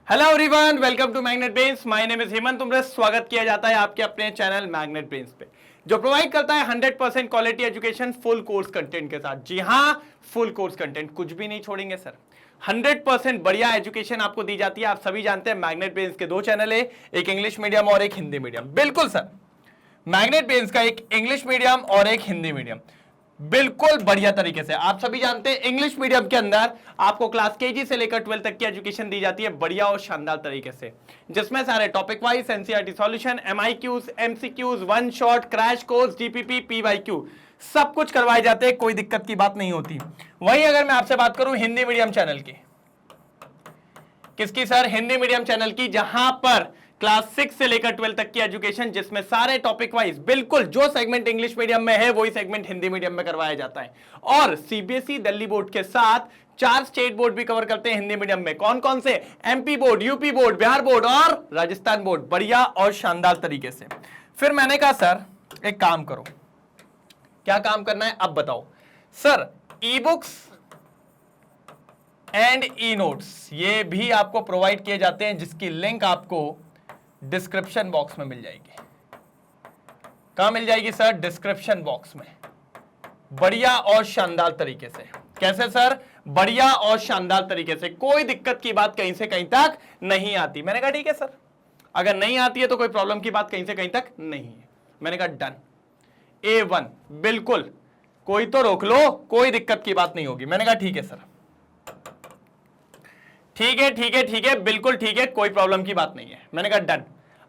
Hello everyone, welcome to Magnet Brains. My name is Hemant. तुमसे स्वागत किया जाता है आपके अपने चैनल मैग्नेट ब्रेन्स पे, जो प्रोवाइड करता है 100% quality education full course content के साथ। जी हाँ, फुल कोर्स कंटेंट, कुछ भी नहीं छोड़ेंगे सर। 100% बढ़िया एजुकेशन आपको दी जाती है। आप सभी जानते हैं मैग्नेट ब्रेन्स के दो चैनल है, एक इंग्लिश मीडियम और एक हिंदी मीडियम। बिल्कुल सर, मैग्नेट ब्रेन्स का एक इंग्लिश मीडियम और एक हिंदी मीडियम, बिल्कुल बढ़िया तरीके से। आप सभी जानते हैं इंग्लिश मीडियम के अंदर आपको क्लास केजी से लेकर 12 तक की एजुकेशन दी जाती है बढ़िया और शानदार तरीके से, जिसमें सारे topic wise NCERT solution, MIQs, MCQs, one shot, crash course, GPP, PYQ सब कुछ करवाए जाते हैं। कोई दिक्कत की बात नहीं होती। वहीं अगर मैं आपसे बात करूं हिंदी मीडियम चैनल की, किसकी सर? हिंदी मीडियम चैनल की, जहां पर क्लास 6 से लेकर 12 तक की एजुकेशन, जिसमें सारे टॉपिक वाइज बिल्कुल जो सेगमेंट इंग्लिश मीडियम में है वही सेगमेंट हिंदी मीडियम में करवाया जाता है। और सीबीएसई दिल्ली बोर्ड के साथ 4 स्टेट बोर्ड भी कवर करते हैं हिंदी मीडियम में। कौन कौन से? MP board, UP board, Bihar board और राजस्थान बोर्ड, बढ़िया और शानदार तरीके से। फिर मैंने कहा सर एक काम करो। क्या काम करना है अब बताओ sir? E books and e notes ये भी आपको प्रोवाइड किए जाते हैं, जिसकी लिंक आपको डिस्क्रिप्शन बॉक्स में मिल जाएगी। कहां मिल जाएगी सर? डिस्क्रिप्शन बॉक्स में, बढ़िया और शानदार तरीके से। कैसे सर? बढ़िया और शानदार तरीके से, कोई दिक्कत की बात कहीं से कहीं तक नहीं आती। मैंने कहा ठीक है सर, अगर नहीं आती है तो कोई प्रॉब्लम की बात कहीं से कहीं तक नहीं है। मैंने कहा डन, A1 बिल्कुल, कोई तो रोक लो, कोई दिक्कत की बात नहीं होगी। मैंने कहा ठीक है सर, ठीक है ठीक है ठीक है, बिल्कुल ठीक है, कोई प्रॉब्लम की बात नहीं है। मैंने कहा डन।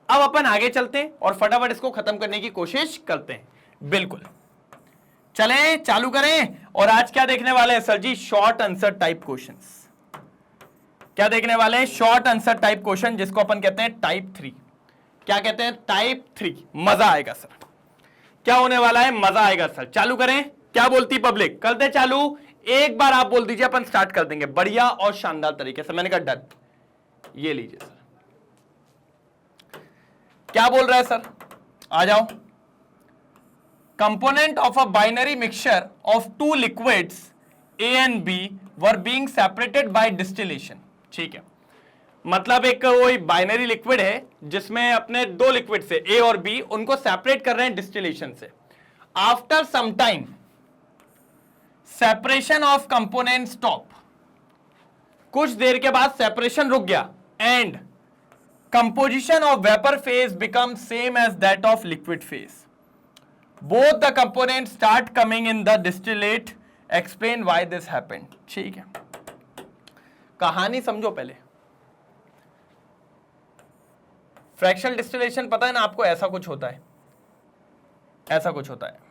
अब अपन आगे चलते हैं और फटाफट इसको खत्म करने की कोशिश करते हैं। बिल्कुल, चलें चालू करें। और आज क्या देखने वाले हैं सर जी? Short answer type questions. क्या देखने वाले हैं? शॉर्ट आंसर टाइप क्वेश्चन, जिसको अपन कहते हैं टाइप 3। क्या कहते हैं? टाइप 3। मजा आएगा सर। क्या होने वाला है? मजा आएगा सर। चालू करें। क्या बोलती पब्लिक? करते चालू। एक बार आप बोल दीजिए, अपन स्टार्ट कर देंगे बढ़िया और शानदार तरीके से। मैंने कहा डन। ये लीजिए सर। क्या बोल रहा है सर? आ जाओ। Component of a binary mixture of two liquids A and B were being separated by distillation. ठीक है, मतलब एक कोई बाइनरी लिक्विड है जिसमें अपने दो लिक्विड से ए और बी, उनको सेपरेट कर रहे हैं डिस्टिलेशन से। After some time separation of component stop, कुछ देर के बाद सेपरेशन रुक गया, and composition of vapour phase become same as that of liquid phase. Both the component start coming in the distillate. Explain why this happened. ठीक है, कहानी समझो पहले। फ्रैक्शनल डिस्टिलेशन पता है ना आपको? ऐसा कुछ होता है, ऐसा कुछ होता है।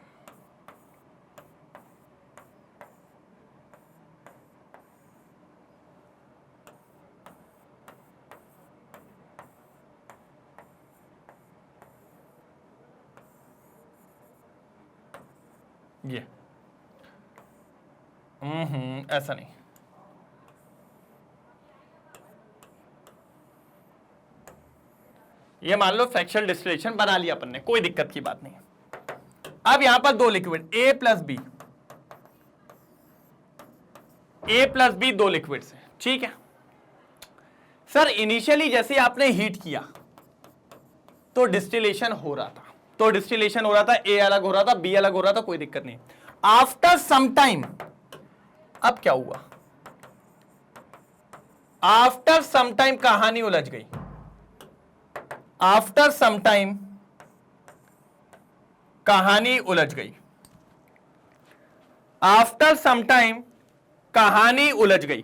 ये ऐसा नहीं, ये मान लो फ्रैक्शनल डिस्टिलेशन बना लिया अपन ने, कोई दिक्कत की बात नहीं। अब यहां पर दो liquid A plus B, A plus B दो लिक्विड्स हैं। ठीक है सर, इनिशियली जैसे आपने हीट किया तो डिस्टिलेशन हो रहा था, ए अलग हो रहा था, बी अलग हो रहा था, कोई दिक्कत नहीं। आफ्टर सम टाइम अब क्या हुआ? आफ्टर सम टाइम कहानी उलझ गई। आफ्टर सम टाइम कहानी उलझ गई। आफ्टर सम टाइम कहानी उलझ गई।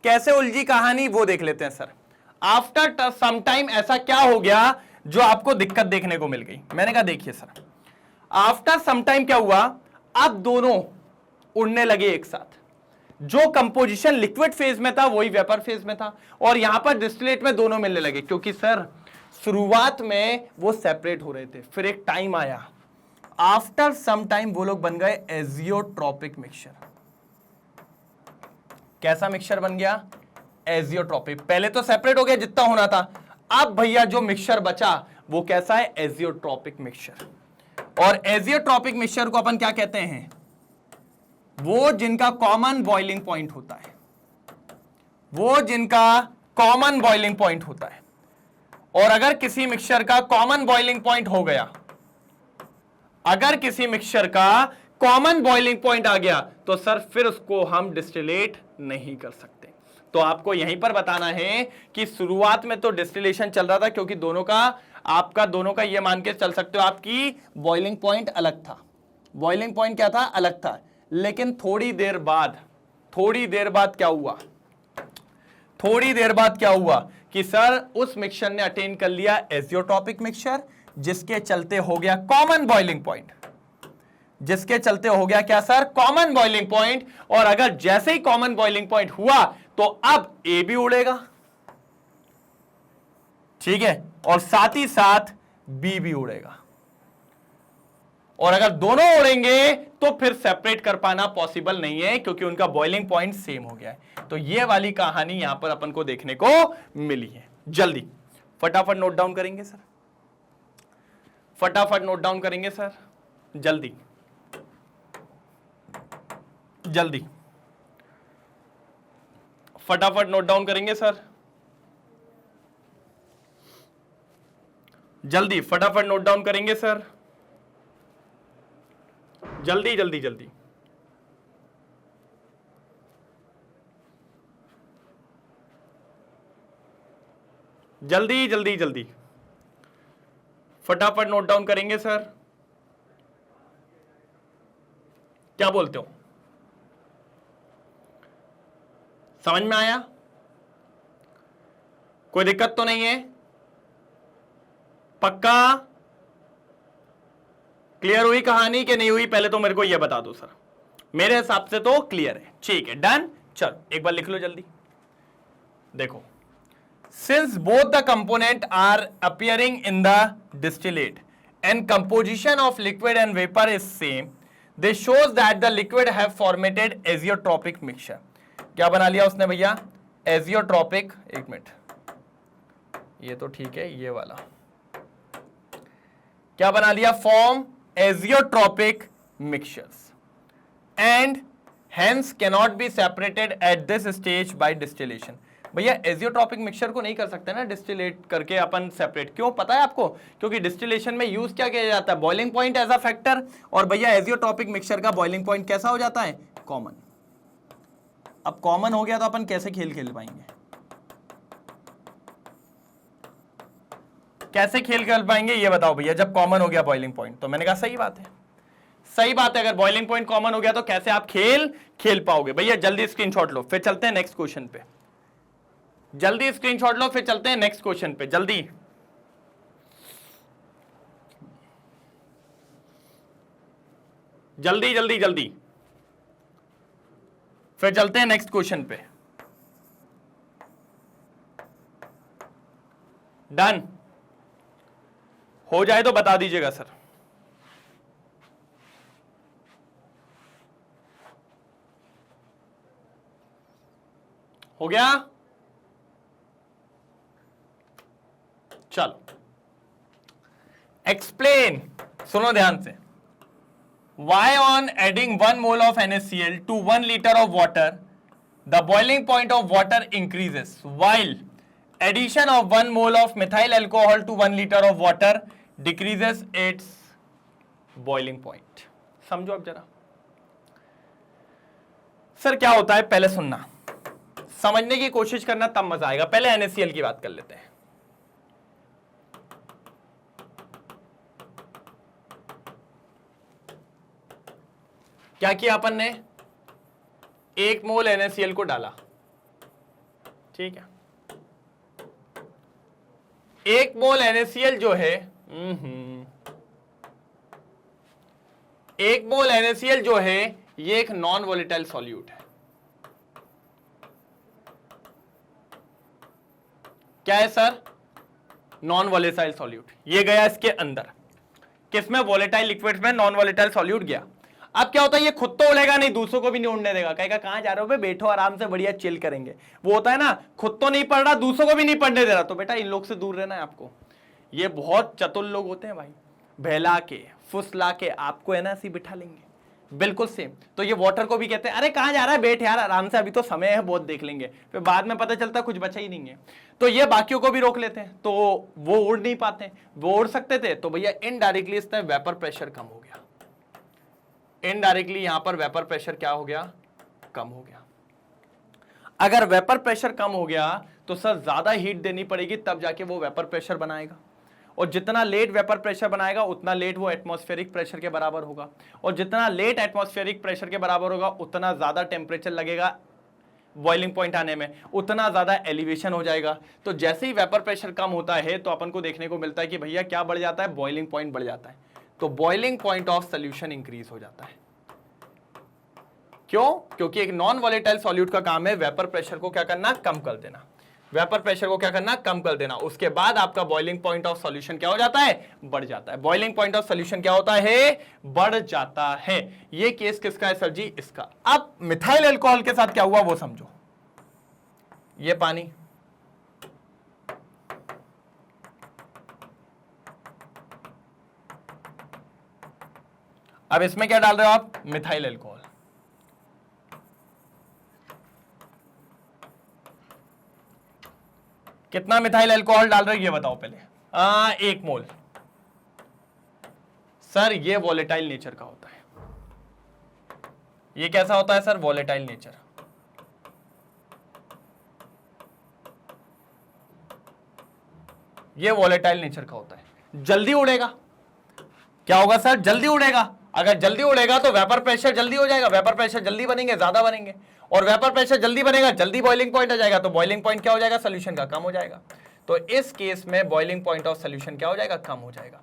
कैसे उलझी कहानी वो देख लेते हैं सर। आफ्टर सम टाइम ऐसा क्या हो गया जो आपको दिक्कत देखने को मिल गई? मैंने कहा देखिए सर, आफ्टर सम टाइम क्या हुआ, अब दोनों उड़ने लगे एक साथ। जो कंपोजिशन लिक्विड फेज में था वही वेपर फेज में था, और यहां पर डिस्टिलेट में दोनों मिलने लगे, क्योंकि सर शुरुआत में वो सेपरेट हो रहे थे। फिर एक टाइम आया, आफ्टर सम टाइम वो लोग बन गए एजियोट्रॉपिक मिक्सचर। कैसा मिक्सचर बन गया? एजियोट्रॉपिक। पहले तो सेपरेट हो गया जितना होना था, अब भैया जो मिक्सचर बचा वो कैसा है? Azeotropic mixture. और एजियोट्रॉपिक मिक्सचर को अपन क्या कहते हैं? वो जिनका कॉमन बॉइलिंग पॉइंट होता है, वो जिनका कॉमन बॉइलिंग पॉइंट होता है। और अगर किसी मिक्सचर का कॉमन बॉइलिंग पॉइंट हो गया, अगर किसी मिक्सचर का कॉमन बॉइलिंग पॉइंट आ गया तो सर फिर उसको हम डिस्टिलेट नहीं कर सकते। तो आपको यहीं पर बताना है कि शुरुआत में तो डिस्टिलेशन चल रहा था, क्योंकि दोनों का ये मान के चल सकते हो आपकी बॉइलिंग पॉइंट अलग था, बॉइलिंग पॉइंट क्या था, अलग था। लेकिन थोड़ी देर बाद क्या हुआ कि सर उस मिक्सचर ने अटेन कर लिया एजियोट्रॉपिक मिक्सचर, जिसके चलते हो गया कॉमन बॉइलिंग पॉइंट, जिसके चलते हो गया क्या सर, कॉमन बॉइलिंग पॉइंट। और अगर जैसे ही कॉमन बॉइलिंग पॉइंट हुआ तो अब ए भी उड़ेगा, ठीक है, और साथ ही साथ बी भी उड़ेगा। और अगर दोनों उड़ेंगे तो फिर सेपरेट कर पाना पॉसिबल नहीं है, क्योंकि उनका बॉइलिंग पॉइंट सेम हो गया है। तो ये वाली कहानी यहां पर अपन को देखने को मिली है। जल्दी फटाफट नोट डाउन करेंगे सर, फटाफट नोट डाउन करेंगे सर, जल्दी जल्दी फटाफट नोट डाउन करेंगे सर, जल्दी फटाफट नोट डाउन करेंगे सर, जल्दी जल्दी जल्दी जल्दी जल्दी जल्दी फटाफट नोट डाउन करेंगे सर। क्या बोलते हो, समझ में आया, कोई दिक्कत तो नहीं है, पक्का क्लियर हुई कहानी कि नहीं हुई, पहले तो मेरे को यह बता दो सर। मेरे हिसाब से तो क्लियर है, ठीक है, डन। चलो एक बार लिख लो जल्दी, देखो, since both the component are appearing in the distillate and composition of liquid and vapour is same, this shows that the liquid have formatted azeotropic mixture. क्या बना लिया उसने भैया, एजियोट्रॉपिक, एक मिनट, ये तो ठीक है, ये वाला क्या बना लिया, form azeotropic mixtures and hence cannot be separated at this stage by distillation. भैया एजियोट्रॉपिक मिक्सचर को नहीं कर सकते ना डिस्टिलेट करके अपन सेपरेट, क्यों पता है आपको, क्योंकि डिस्टिलेशन में यूज क्या किया जाता है, boiling point as a factor, और भैया एजियोट्रॉपिक मिक्सचर का बॉइलिंग पॉइंट कैसा हो जाता है, कॉमन। अब कॉमन हो गया तो अपन कैसे खेल पाएंगे, कैसे खेल पाएंगे ये बताओ भैया, जब कॉमन हो गया बॉइलिंग पॉइंट। तो मैंने कहा सही बात है, सही बात है, अगर बॉइलिंग पॉइंट कॉमन हो गया तो कैसे आप खेल पाओगे। भैया जल्दी स्क्रीनशॉट लो, फिर चलते हैं नेक्स्ट क्वेश्चन पे, जल्दी स्क्रीनशॉट लो, फिर चलते हैं नेक्स्ट क्वेश्चन पे, जल्दी जल्दी जल्दी जल्दी, फिर चलते हैं नेक्स्ट क्वेश्चन पे, डन हो जाए तो बता दीजिएगा सर। हो गया, चलो एक्सप्लेन, सुनो ध्यान से, why on adding 1 mole of NaCl to 1 liter of water the boiling point of water increases while addition of 1 mole of methyl alcohol to 1 liter of water decreases its boiling point। समझो अब जरा sir क्या होता है, पहले सुनना, समझने की कोशिश करना, तब मजा आएगा। पहले NaCl की बात कर लेते हैं। क्या किया अपन ने, 1 मोल NaCl को डाला, ठीक है, 1 मोल NaCl जो है, 1 मोल NaCl जो है ये एक नॉन वोलेटाइल सॉल्यूट है। क्या है सर, नॉन वोलेटाइल सॉल्यूट। ये गया इसके अंदर, किसमें, वोलेटाइल लिक्विड में नॉन वोलेटाइल सॉल्यूट गया। अब क्या होता है, ये खुद तो उड़ेगा नहीं, दूसरों को भी नहीं उड़ने देगा, कहेगा कहां जा रहे हो बे, बैठो आराम से बढ़िया चिल करेंगे। वो होता है ना, खुद तो नहीं पढ़ रहा, दूसरों को भी नहीं पढ़ने दे रहा, तो बेटा इन लोग से दूर रहना है आपको। ये बहुत चतुर लोग होते हैं भाई, बहला के फुसला के आपको है ना ऐसे बिठा लेंगे, बिल्कुल सेम। तो ये वाटर को भी कहते हैं, अरे कहां जा रहा है, बैठ यार आराम से, अभी तो समय है, बहुत देख लेंगे, फिर बाद में पता चलता कुछ बचा ही नहीं है। तो ये बाकियों को भी रोक लेते हैं, तो वो उड़ नहीं पाते। वो उड़ सकते थे तो भैया इनडायरेक्टली इससे वेपर प्रेशर कम हो गया, इनडायरेक्टली यहां पर वेपर प्रेशर क्या हो गया, कम हो गया। अगर वेपर प्रेशर कम हो गया तो सर ज्यादा हीट देनी पड़ेगी, तब जाके वो वेपर प्रेशर बनाएगा, और जितना लेट वेपर प्रेशर बनाएगा उतना लेट वो एटमॉस्फेरिक प्रेशर के बराबर होगा, और जितना लेट एटमॉस्फेरिक प्रेशर के बराबर होगा उतना ज्यादा टेम्परेचर लगेगा बॉइलिंग पॉइंट आने में, उतना ज्यादा एलिवेशन हो जाएगा। तो जैसे ही वेपर प्रेशर कम होता है तो अपन को देखने को मिलता है कि भैया क्या बढ़ जाता है, बॉइलिंग पॉइंट बढ़ जाता है। तो boiling point of solution increase हो जाता है। क्यों? क्योंकि एक नॉन वॉलेटाइल सॉल्यूट का काम है वेपर प्रेशर को क्या करना, कम कर देना, वेपर प्रेशर को क्या करना, कम कर देना। उसके बाद आपका बॉइलिंग पॉइंट ऑफ सॉल्यूशन क्या हो जाता है, बढ़ जाता है। बॉइलिंग पॉइंट ऑफ सॉल्यूशन क्या होता है, बढ़ जाता है। ये केस किसका है सर जी, इसका। अब मिथाइल अल्कोहल के साथ क्या हुआ वो समझो। ये पानी, अब इसमें क्या डाल रहे हो आप, मिथाइल अल्कोहल। कितना मिथाइल अल्कोहल डाल रहे हो ये बताओ पहले। 1 मोल। सर ये वॉलेटाइल नेचर का होता है। ये कैसा होता है सर, वॉलेटाइल नेचर। ये वॉलेटाइल नेचर का होता है। जल्दी उड़ेगा, क्या होगा सर, जल्दी उड़ेगा। अगर जल्दी उड़ेगा तो वेपर प्रेशर जल्दी हो जाएगा, वेपर प्रेशर जल्दी बनेंगे, ज्यादा बनेंगे, और वेपर प्रेशर जल्दी बनेगा, जल्दी बॉइलिंग पॉइंट आ जाएगा। तो बॉइलिंग पॉइंट क्या हो जाएगा, सोल्यूशन का कम हो जाएगा। तो इस केस में बॉइलिंग पॉइंट ऑफ सोल्यूशन क्या हो जाएगा, कम हो जाएगा।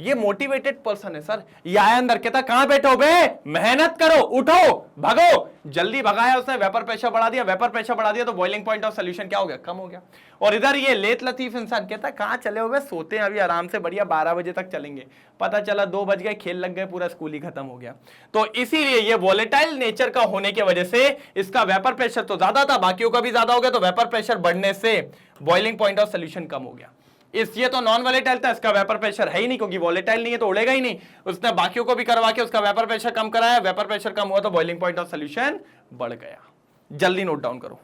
ये मोटिवेटेड पर्सन है सर। ये आया अंदर, कहता कहां बैठो बे, मेहनत करो, उठो, भागो। जल्दी भगाया उसने, वेपर प्रेशर बढ़ा दिया, वेपर प्रेशर बढ़ा दिया तो बॉइलिंग पॉइंट ऑफ सोल्यूशन क्या हो गया, कम हो गया। और इधर ये लेट लतीफ इंसान कहता है कहां चले हुए, सोते हैं अभी आराम से, बढ़िया 12 बजे तक चलेंगे। पता चला 2 बज गए, खेल लग गए, पूरा स्कूल ही खत्म हो गया। तो इसीलिए ये वॉलेटाइल नेचर का होने की वजह से इसका वेपर प्रेशर तो ज्यादा था, बाकियों का भी ज्यादा हो गया, तो वेपर प्रेशर बढ़ने से बॉइलिंग पॉइंट ऑफ सोल्यूशन कम हो गया। ये तो नॉन वॉलेटाइल था, इसका वेपर प्रेशर है ही नहीं, क्योंकि वॉलेटाइल नहीं है तो उड़ेगा ही नहीं। उसने बाकियों को भी करवा के उसका वेपर प्रेशर कम कराया, वेपर प्रेशर कम हुआ तो बॉइलिंग पॉइंट ऑफ सोल्यूशन बढ़ गया। जल्दी नोट डाउन करो,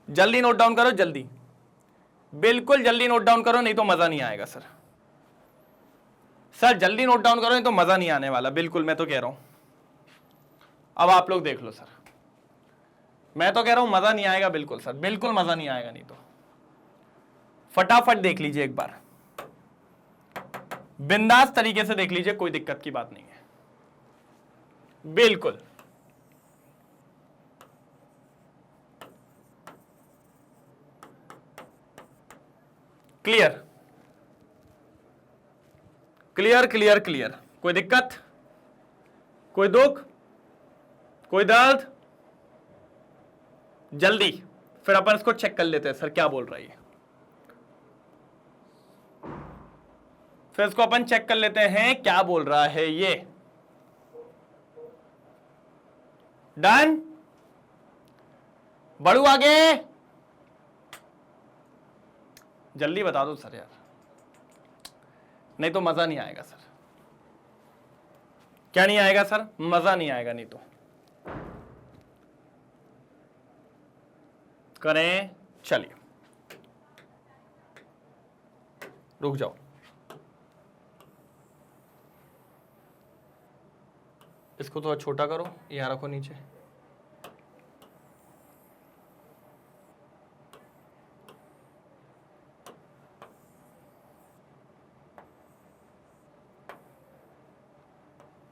जल्दी नोट डाउन करो, जल्दी, बिल्कुल जल्दी नोट डाउन करो, नहीं तो मजा नहीं आएगा सर। सर जल्दी नोट डाउन करो, नहीं तो मजा नहीं आने वाला, बिल्कुल मैं तो कह रहा हूं। अब आप लोग देख लो सर, मैं तो कह रहा हूं मजा नहीं आएगा, बिल्कुल सर, बिल्कुल मजा नहीं आएगा। नहीं तो फटाफट देख लीजिए एक बार, बिंदास तरीके से देख लीजिए, कोई दिक्कत की बात नहीं है, बिल्कुल। क्लियर क्लियर क्लियर क्लियर, कोई दिक्कत, कोई दुख, कोई दर्द? जल्दी, फिर अपन इसको चेक कर लेते हैं सर क्या बोल रहा है। फिर इसको अपन चेक कर लेते हैं क्या बोल रहा है ये। डन, बढ़ू आगे, जल्दी बता दो सर यार, नहीं तो मजा नहीं आएगा सर। क्या नहीं आएगा सर, मजा नहीं आएगा। नहीं तो करें, चलिए रुक जाओ, इसको थोड़ा छोटा करो, यहां रखो नीचे।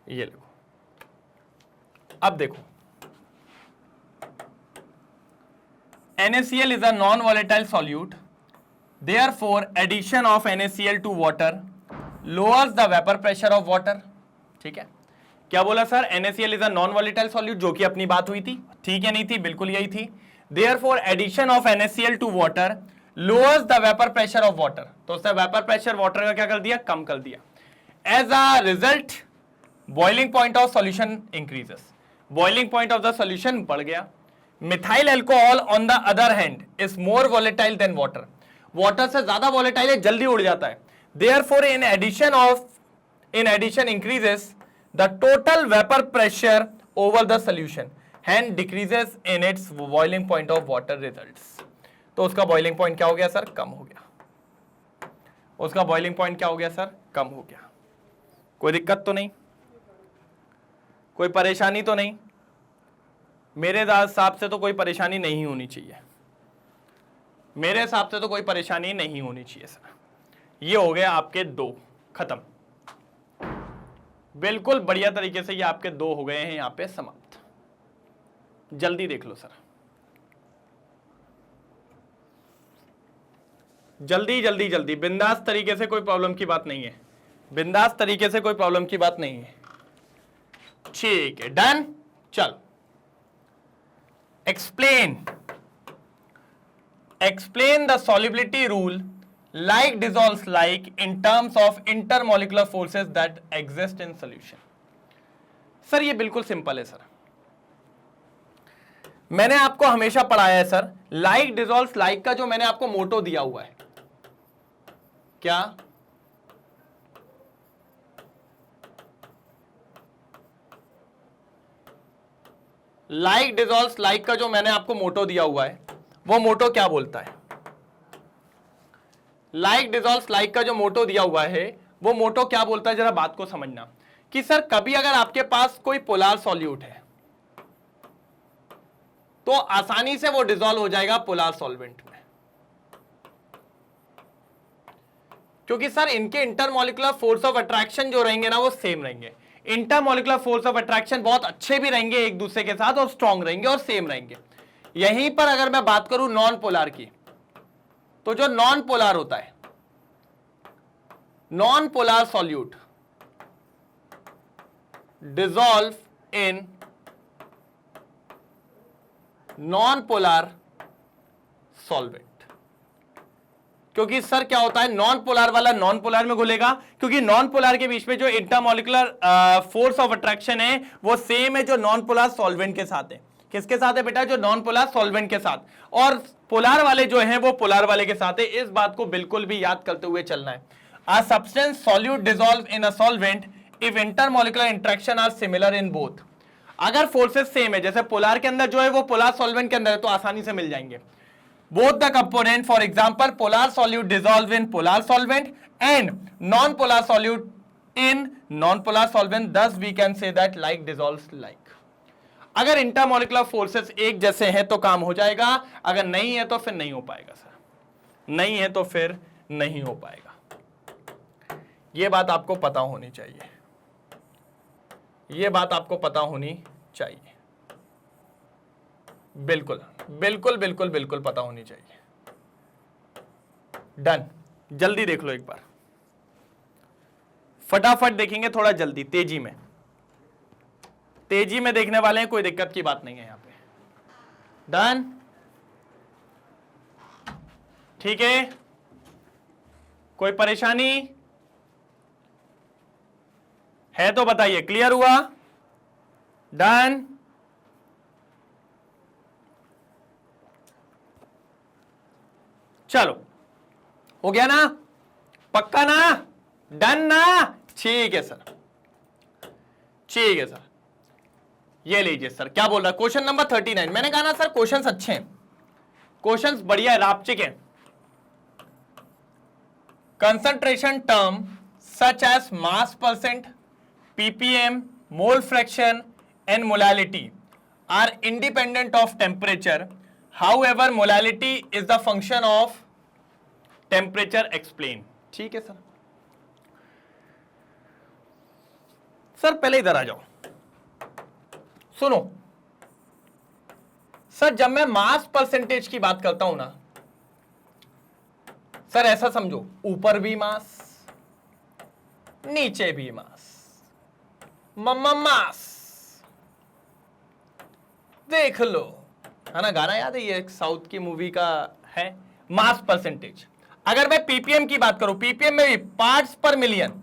ये देखो, अब देखो, NaCl is a non-volatile solute. Therefore, addition of NaCl to water lowers the vapor pressure of water. ठीक है, क्या बोला sir, NaCl is a non-volatile solute, जो कि अपनी बात हुई थी, ठीक है नहीं थी, बिल्कुल यही थी। Therefore, addition of NaCl to water lowers the vapor pressure of water. तो उसने वेपर प्रेशर वाटर का क्या कर दिया, कम कर दिया। As a result, boiling point of solution increases. Boiling point of the solution बढ़ गया। Methyl alcohol on the other hand is more volatile than water. Water से ज्यादा वॉलेटाइल है, जल्दी उड़ जाता है। Therefore in addition increases the total vapour pressure over the solution hand decreases in its boiling point of water results. तो उसका boiling point क्या हो गया सर? कम हो गया। उसका बॉइलिंग पॉइंट क्या हो गया सर? कम हो गया। कोई दिक्कत तो नहीं, कोई परेशानी तो नहीं? मेरे हिसाब से तो कोई परेशानी नहीं होनी चाहिए, मेरे हिसाब से तो कोई परेशानी नहीं होनी चाहिए सर। ये हो गया आपके 2 खत्म, बिल्कुल बढ़िया तरीके से ये आपके 2 हो गए हैं यहां पे समाप्त। जल्दी देख लो सर, जल्दी जल्दी जल्दी, बिंदास तरीके से, कोई प्रॉब्लम की बात नहीं है, बिंदास तरीके से, कोई प्रॉब्लम की बात नहीं है। ठीक है, डन। चलो, explain the solubility rule like dissolves like in terms of intermolecular forces that exist in solution। Sir ये बिल्कुल सिंपल है सर, मैंने आपको हमेशा पढ़ाया है सर, like dissolves like का जो मैंने आपको मोटो दिया हुआ है, क्या like dissolves like का जो मैंने आपको मोटो दिया हुआ है, वो मोटो क्या बोलता है? लाइक डिसॉल्व्स लाइक का जो मोटो दिया हुआ है, वो मोटो क्या बोलता है? जरा बात को समझना कि सर कभी अगर आपके पास कोई पोलार सॉल्यूट है तो आसानी से वो डिसॉल्व हो जाएगा पोलार सॉल्वेंट में, क्योंकि सर इनके इंटरमॉलिक्यूलर फोर्स ऑफ अट्रैक्शन जो रहेंगे ना वो सेम रहेंगे। इंटरमॉलिक्यूलर फोर्स ऑफ अट्रैक्शन बहुत अच्छे भी रहेंगे एक दूसरे के साथ, और स्ट्रॉन्ग रहेंगे और सेम रहेंगे। यहीं पर अगर मैं बात करूं नॉन पोलार की, तो जो नॉन पोलार होता है, non polar solute dissolve in non polar solvent, क्योंकि सर क्या होता है, नॉन पोलार वाला नॉन पोलार में घुलेगा, क्योंकि नॉन पोलार के बीच में जो इंटरमॉलिक्यूलर फोर्स ऑफ अट्रैक्शन है वो सेम है जो नॉन पोलार सॉल्वेंट के साथ है। किसके साथ है बेटा? जो नॉन पोलार सॉल्वेंट के साथ, और पोलार वाले जो हैं वो पोलार वाले के साथ है। इस बात को बिल्कुल भी याद करते हुए चलना है। A substance solute dissolve in a solvent if intermolecular interaction are similar in both. अगर फोर्सेस सेम है, जैसे पोलार के अंदर जो है वो पोलार सॉल्वेंट के अंदर है, तो आसानी से मिल जाएंगे। Both the component, for example polar solute dissolve in polar solvent and non polar solute in non polar solvent, thus we can say that like dissolves like। अगर इंटरमॉलिक्यूलर फोर्सेस एक जैसे हैं तो काम हो जाएगा, अगर नहीं है तो फिर नहीं हो पाएगा सर, नहीं है तो फिर नहीं हो पाएगा। यह बात आपको पता होनी चाहिए, यह बात आपको पता होनी चाहिए, बिल्कुल बिल्कुल बिल्कुल बिल्कुल पता होनी चाहिए। डन, जल्दी देख लो एक बार, फटाफट देखेंगे, थोड़ा जल्दी, तेजी में, तेजी में देखने वाले हैं, कोई दिक्कत की बात नहीं है यहां पे। डन, ठीक है, कोई परेशानी है तो बताइए, क्लियर हुआ? डन, चलो, हो गया ना? पक्का ना? डन ना? ठीक है सर, ठीक है सर। ये लीजिए सर, क्या बोल रहा है? Question number 39। मैंने कहा ना सर क्वेश्चंस अच्छे हैं, क्वेश्चंस बढ़िया है, रापचिक है। Concentration term such as mass percent, ppm, mole fraction and molality are independent of temperature, however molality is the function of temperature explain. ठीक है सर। सर पहले इधर आ जाओ, सुनो सर, जब मैं मास परसेंटेज की बात करता हूं ना सर, ऐसा समझो, ऊपर भी मास, नीचे भी मास, मास, देख लो, है ना, गाना याद है ये, एक साउथ की मूवी का है, मास परसेंटेज। अगर मैं पीपीएम की बात करूं, पीपीएम में भी पार्ट्स पर मिलियन,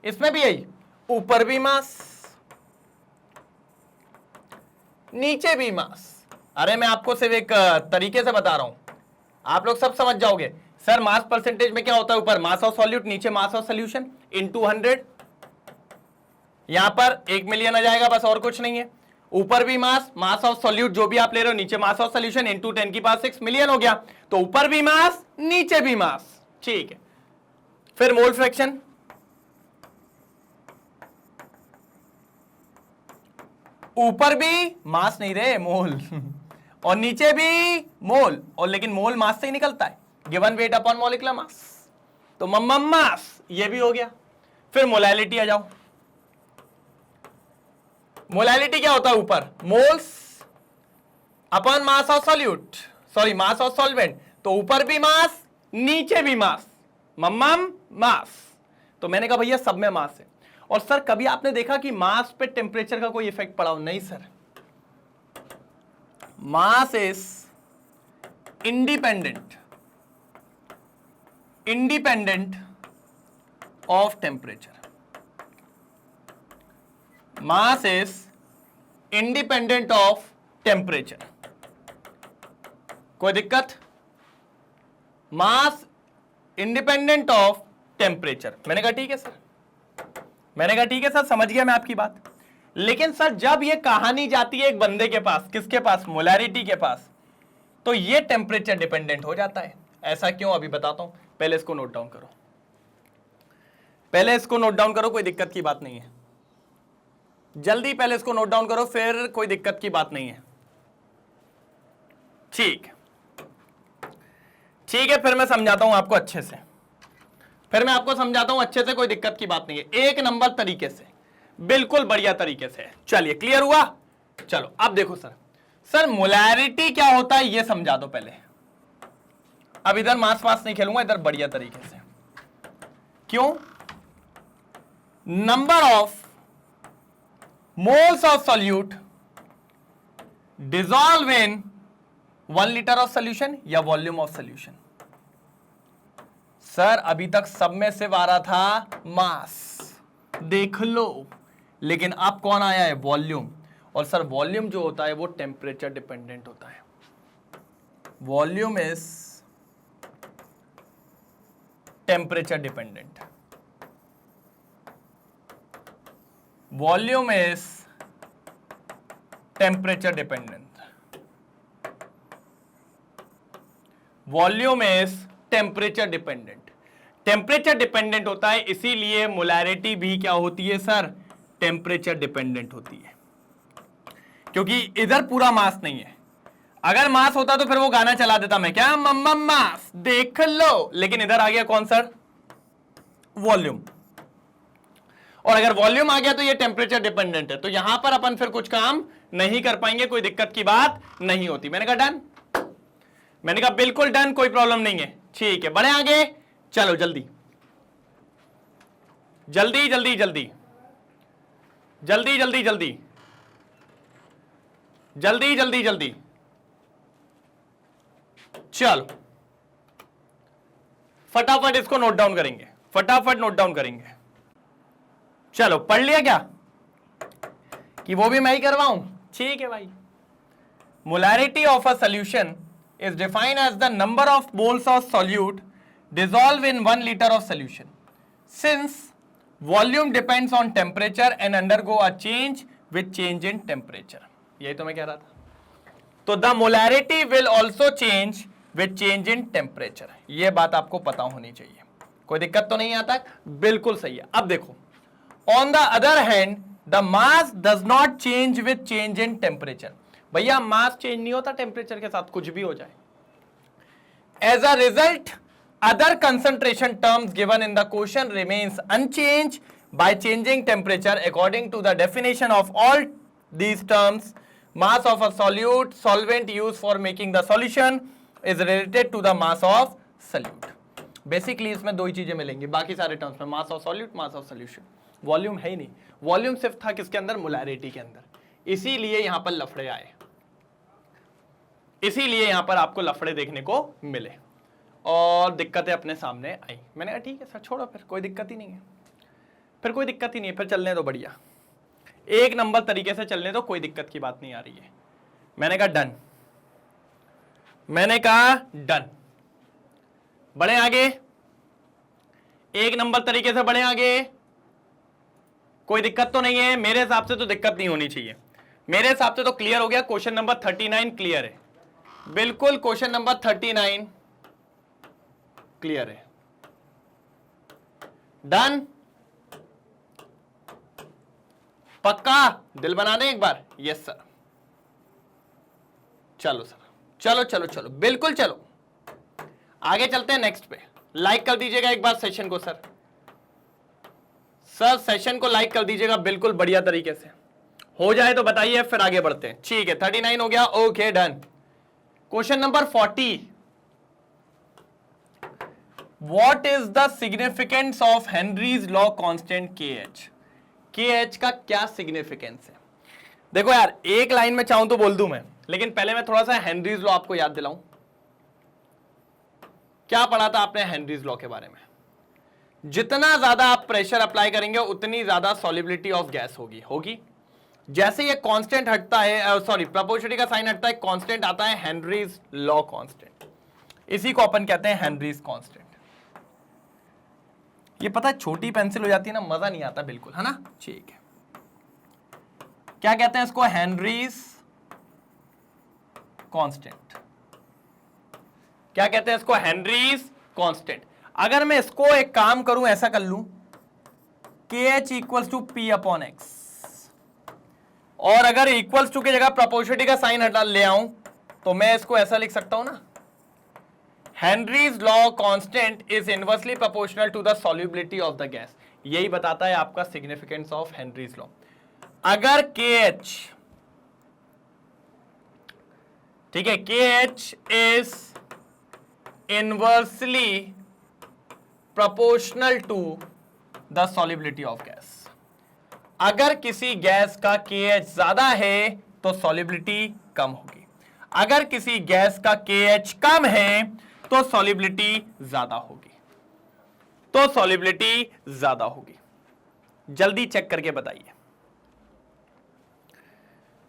इसमें भी यही, ऊपर भी मास, नीचे भी मास। अरे मैं आपको सिर्फ एक तरीके से बता रहा हूं, आप लोग सब समझ जाओगे। सर मास परसेंटेज में क्या होता है? ऊपर मास ऑफ सॉल्यूट, नीचे मास ऑफ सॉल्यूशन इनटू 100, यहां पर 1 मिलियन आ जाएगा, बस और कुछ नहीं है। ऊपर भी मास, मास ऑफ सॉल्यूट जो भी आप ले रहे हो, नीचे मास ऑफ सॉल्यूशन इंटू 10 की पावर 6 मिलियन हो गया। तो ऊपर भी मास, नीचे भी मास, ठीक है। फिर मोल फ्रैक्शन, ऊपर भी मास नहीं रहे, मोल और नीचे भी मोल, और लेकिन मोल मास से ही निकलता है, given weight upon molecular mass, तो मम्मम मास ये भी हो गया। फिर मोलैलिटी आ जाओ। मोलैलिटी क्या होता है? ऊपर moles upon mass of solute, sorry mass of solvent, तो ऊपर भी मास, नीचे भी मास, मम्मम मास। तो मैंने कहा भैया सब में मास है। और सर कभी आपने देखा कि मास पे टेम्परेचर का कोई इफेक्ट पड़ा हो? नहीं sir, mass is independent of temperature. Mass is independent of temperature. कोई दिक्कत? मास इंडिपेंडेंट ऑफ टेम्परेचर। मैंने कहा ठीक है सर, मैंने कहा ठीक है सर, समझ गया मैं आपकी बात। लेकिन सर जब ये कहानी जाती है एक बंदे के पास, किसके पास? मोलैरिटी के पास, तो ये टेम्परेचर डिपेंडेंट हो जाता है। ऐसा क्यों? अभी बताता हूं, पहले इसको नोट डाउन करो, पहले इसको नोट डाउन करो, कोई दिक्कत की बात नहीं है। जल्दी पहले इसको नोट डाउन करो, फिर कोई दिक्कत की बात नहीं है। ठीक ठीक है, फिर मैं समझाता हूं आपको अच्छे से, फिर मैं आपको समझाता हूं अच्छे से, कोई दिक्कत की बात नहीं है, एक नंबर तरीके से, बिल्कुल बढ़िया तरीके से। चलिए क्लियर हुआ? चलो अब देखो सर मोलैरिटी क्या होता है ये समझा दो पहले। अब इधर मास मास नहीं खेलूंगा, इधर बढ़िया तरीके से। क्यों? Number of moles of solute dissolve in 1 litre of solution या वॉल्यूम ऑफ सॉल्यूशन। सर अभी तक सब में सिर्फ आ रहा था मास, देख लो, लेकिन अब कौन आया है? वॉल्यूम। और सर वॉल्यूम जो होता है वो टेम्परेचर डिपेंडेंट होता है। Volume is temperature dependent. Volume is temperature dependent. Volume is temperature dependent. Temperature dependent होता है, इसीलिए मोलैरिटी भी क्या होती है सर? टेम्परेचर डिपेंडेंट होती है, क्योंकि इधर पूरा मास नहीं है। अगर मास होता तो फिर वो गाना चला देता मैं, क्या मम्मा मास देख लो, लेकिन इधर आ गया कौन सर? वॉल्यूम। और अगर वॉल्यूम आ गया तो ये टेम्परेचर डिपेंडेंट है, तो यहां पर अपन फिर कुछ काम नहीं कर पाएंगे, कोई दिक्कत की बात नहीं होती। मैंने कहा डन, मैंने कहा बिल्कुल डन, कोई प्रॉब्लम नहीं है। ठीक है, बढ़े आगे, चलो जल्दी जल्दी जल्दी जल्दी जल्दी जल्दी जल्दी जल्दी जल्दी जल्दी, चलो फटाफट इसको नोट डाउन करेंगे, फटाफट नोट डाउन करेंगे। चलो पढ़ लिया क्या? कि वो भी मैं ही करवाऊं? ठीक है भाई। Molarity of a solution is defined as the number of moles of solute dissolved in 1 liter of solution. Since volume depends on temperature and undergo a change with change in temperature. यही तो मैं कह रहा था। तो the molarity will also change with change in temperature. ये बात आपको पता होनी चाहिए, कोई दिक्कत तो नहीं आता? बिल्कुल सही है। अब देखो, on the other hand the mass does not change with change in temperature. भैया मास चेंज नहीं होता टेम्परेचर के साथ, कुछ भी हो जाए। As a result other concentration terms given in the question remains unchanged by changing temperature according to the definition of all these terms. Mass of a solute solvent use for making the solution is related to the mass of solute. Basically इसमें दो ही चीजें मिलेंगी, बाकी सारे terms में mass of solute, mass of solution. Volume है ही नहीं, वॉल्यूम सिर्फ था किसके अंदर? मोलैरिटी के अंदर। इसीलिए यहां पर लफड़े आए, इसीलिए यहां पर आपको लफड़े देखने को मिले और दिक्कतें अपने सामने आई। मैंने कहा ठीक है सर, छोड़ो, फिर कोई दिक्कत ही नहीं है, फिर कोई दिक्कत ही नहीं है, फिर चलने दो बढ़िया, एक नंबर तरीके से चलने दो, कोई दिक्कत की बात नहीं आ रही है। मैंने कहा डन, मैंने कहा डन। बढ़े आगे, एक नंबर तरीके से बढ़े आगे, कोई दिक्कत तो नहीं है? मेरे हिसाब से तो दिक्कत नहीं होनी चाहिए। मेरे हिसाब से तो क्लियर हो गया। क्वेश्चन नंबर 39 क्लियर है, बिल्कुल क्वेश्चन नंबर 39 क्लियर है। डन, पक्का दिल बना दें एक बार? Yes sir. चलो सर, चलो चलो चलो, बिल्कुल चलो, आगे चलते हैं नेक्स्ट पे। लाइक कर दीजिएगा एक बार सेशन को सर। सर सेशन को लाइक कर दीजिएगा बिल्कुल बढ़िया तरीके से। हो जाए तो बताइए, फिर आगे बढ़ते हैं। ठीक है, 39 हो गया, okay done. Question number 40, what is the significance of Henry's law constant KH? KH का क्या सिग्निफिकेंस है? देखो यार, एक लाइन में चाहूं तो बोल दूं मैं, लेकिन पहले मैं थोड़ा सा हेनरीज लॉ आपको याद दिलाऊं। क्या पढ़ा था आपने हेनरीज लॉ के बारे में? जितना ज्यादा आप प्रेशर अप्लाई करेंगे उतनी ज्यादा सॉल्युबिलिटी ऑफ गैस होगी। जैसे ये कांस्टेंट हटता है, सॉरी प्रोपोर्शनलिटी का साइन हटता है, कांस्टेंट आता है हेनरीज लॉ कांस्टेंट। इसी को अपन कहते हैं हेनरीज कांस्टेंट। ये पता है छोटी पेंसिल हो जाती है ना, मजा नहीं आता बिल्कुल, है ना? ठीक है, क्या कहते हैं इसको? Henrys constant. क्या कहते हैं इसको? Henrys constant. अगर मैं इसको एक काम करूं, ऐसा कर लूं, KH इक्वल्स टू P/X, और अगर इक्वल्स टू की जगह प्रोपोर्शनलिटी का साइन हटा ले आऊं, तो मैं इसको ऐसा लिख सकता हूं ना, Henry's law constant is inversely proportional to the solubility of the gas. यही बताता है आपका सिग्निफिकेंस ऑफ हेनरीज लॉ। अगर KH, ठीक है, KH is inversely proportional to the solubility of gas. अगर किसी गैस का KH ज्यादा है तो सॉल्युबिलिटी कम होगी, अगर किसी गैस का KH कम है तो सॉल्युबिलिटी ज्यादा होगी, तो सॉल्युबिलिटी ज्यादा होगी। जल्दी चेक करके बताइए,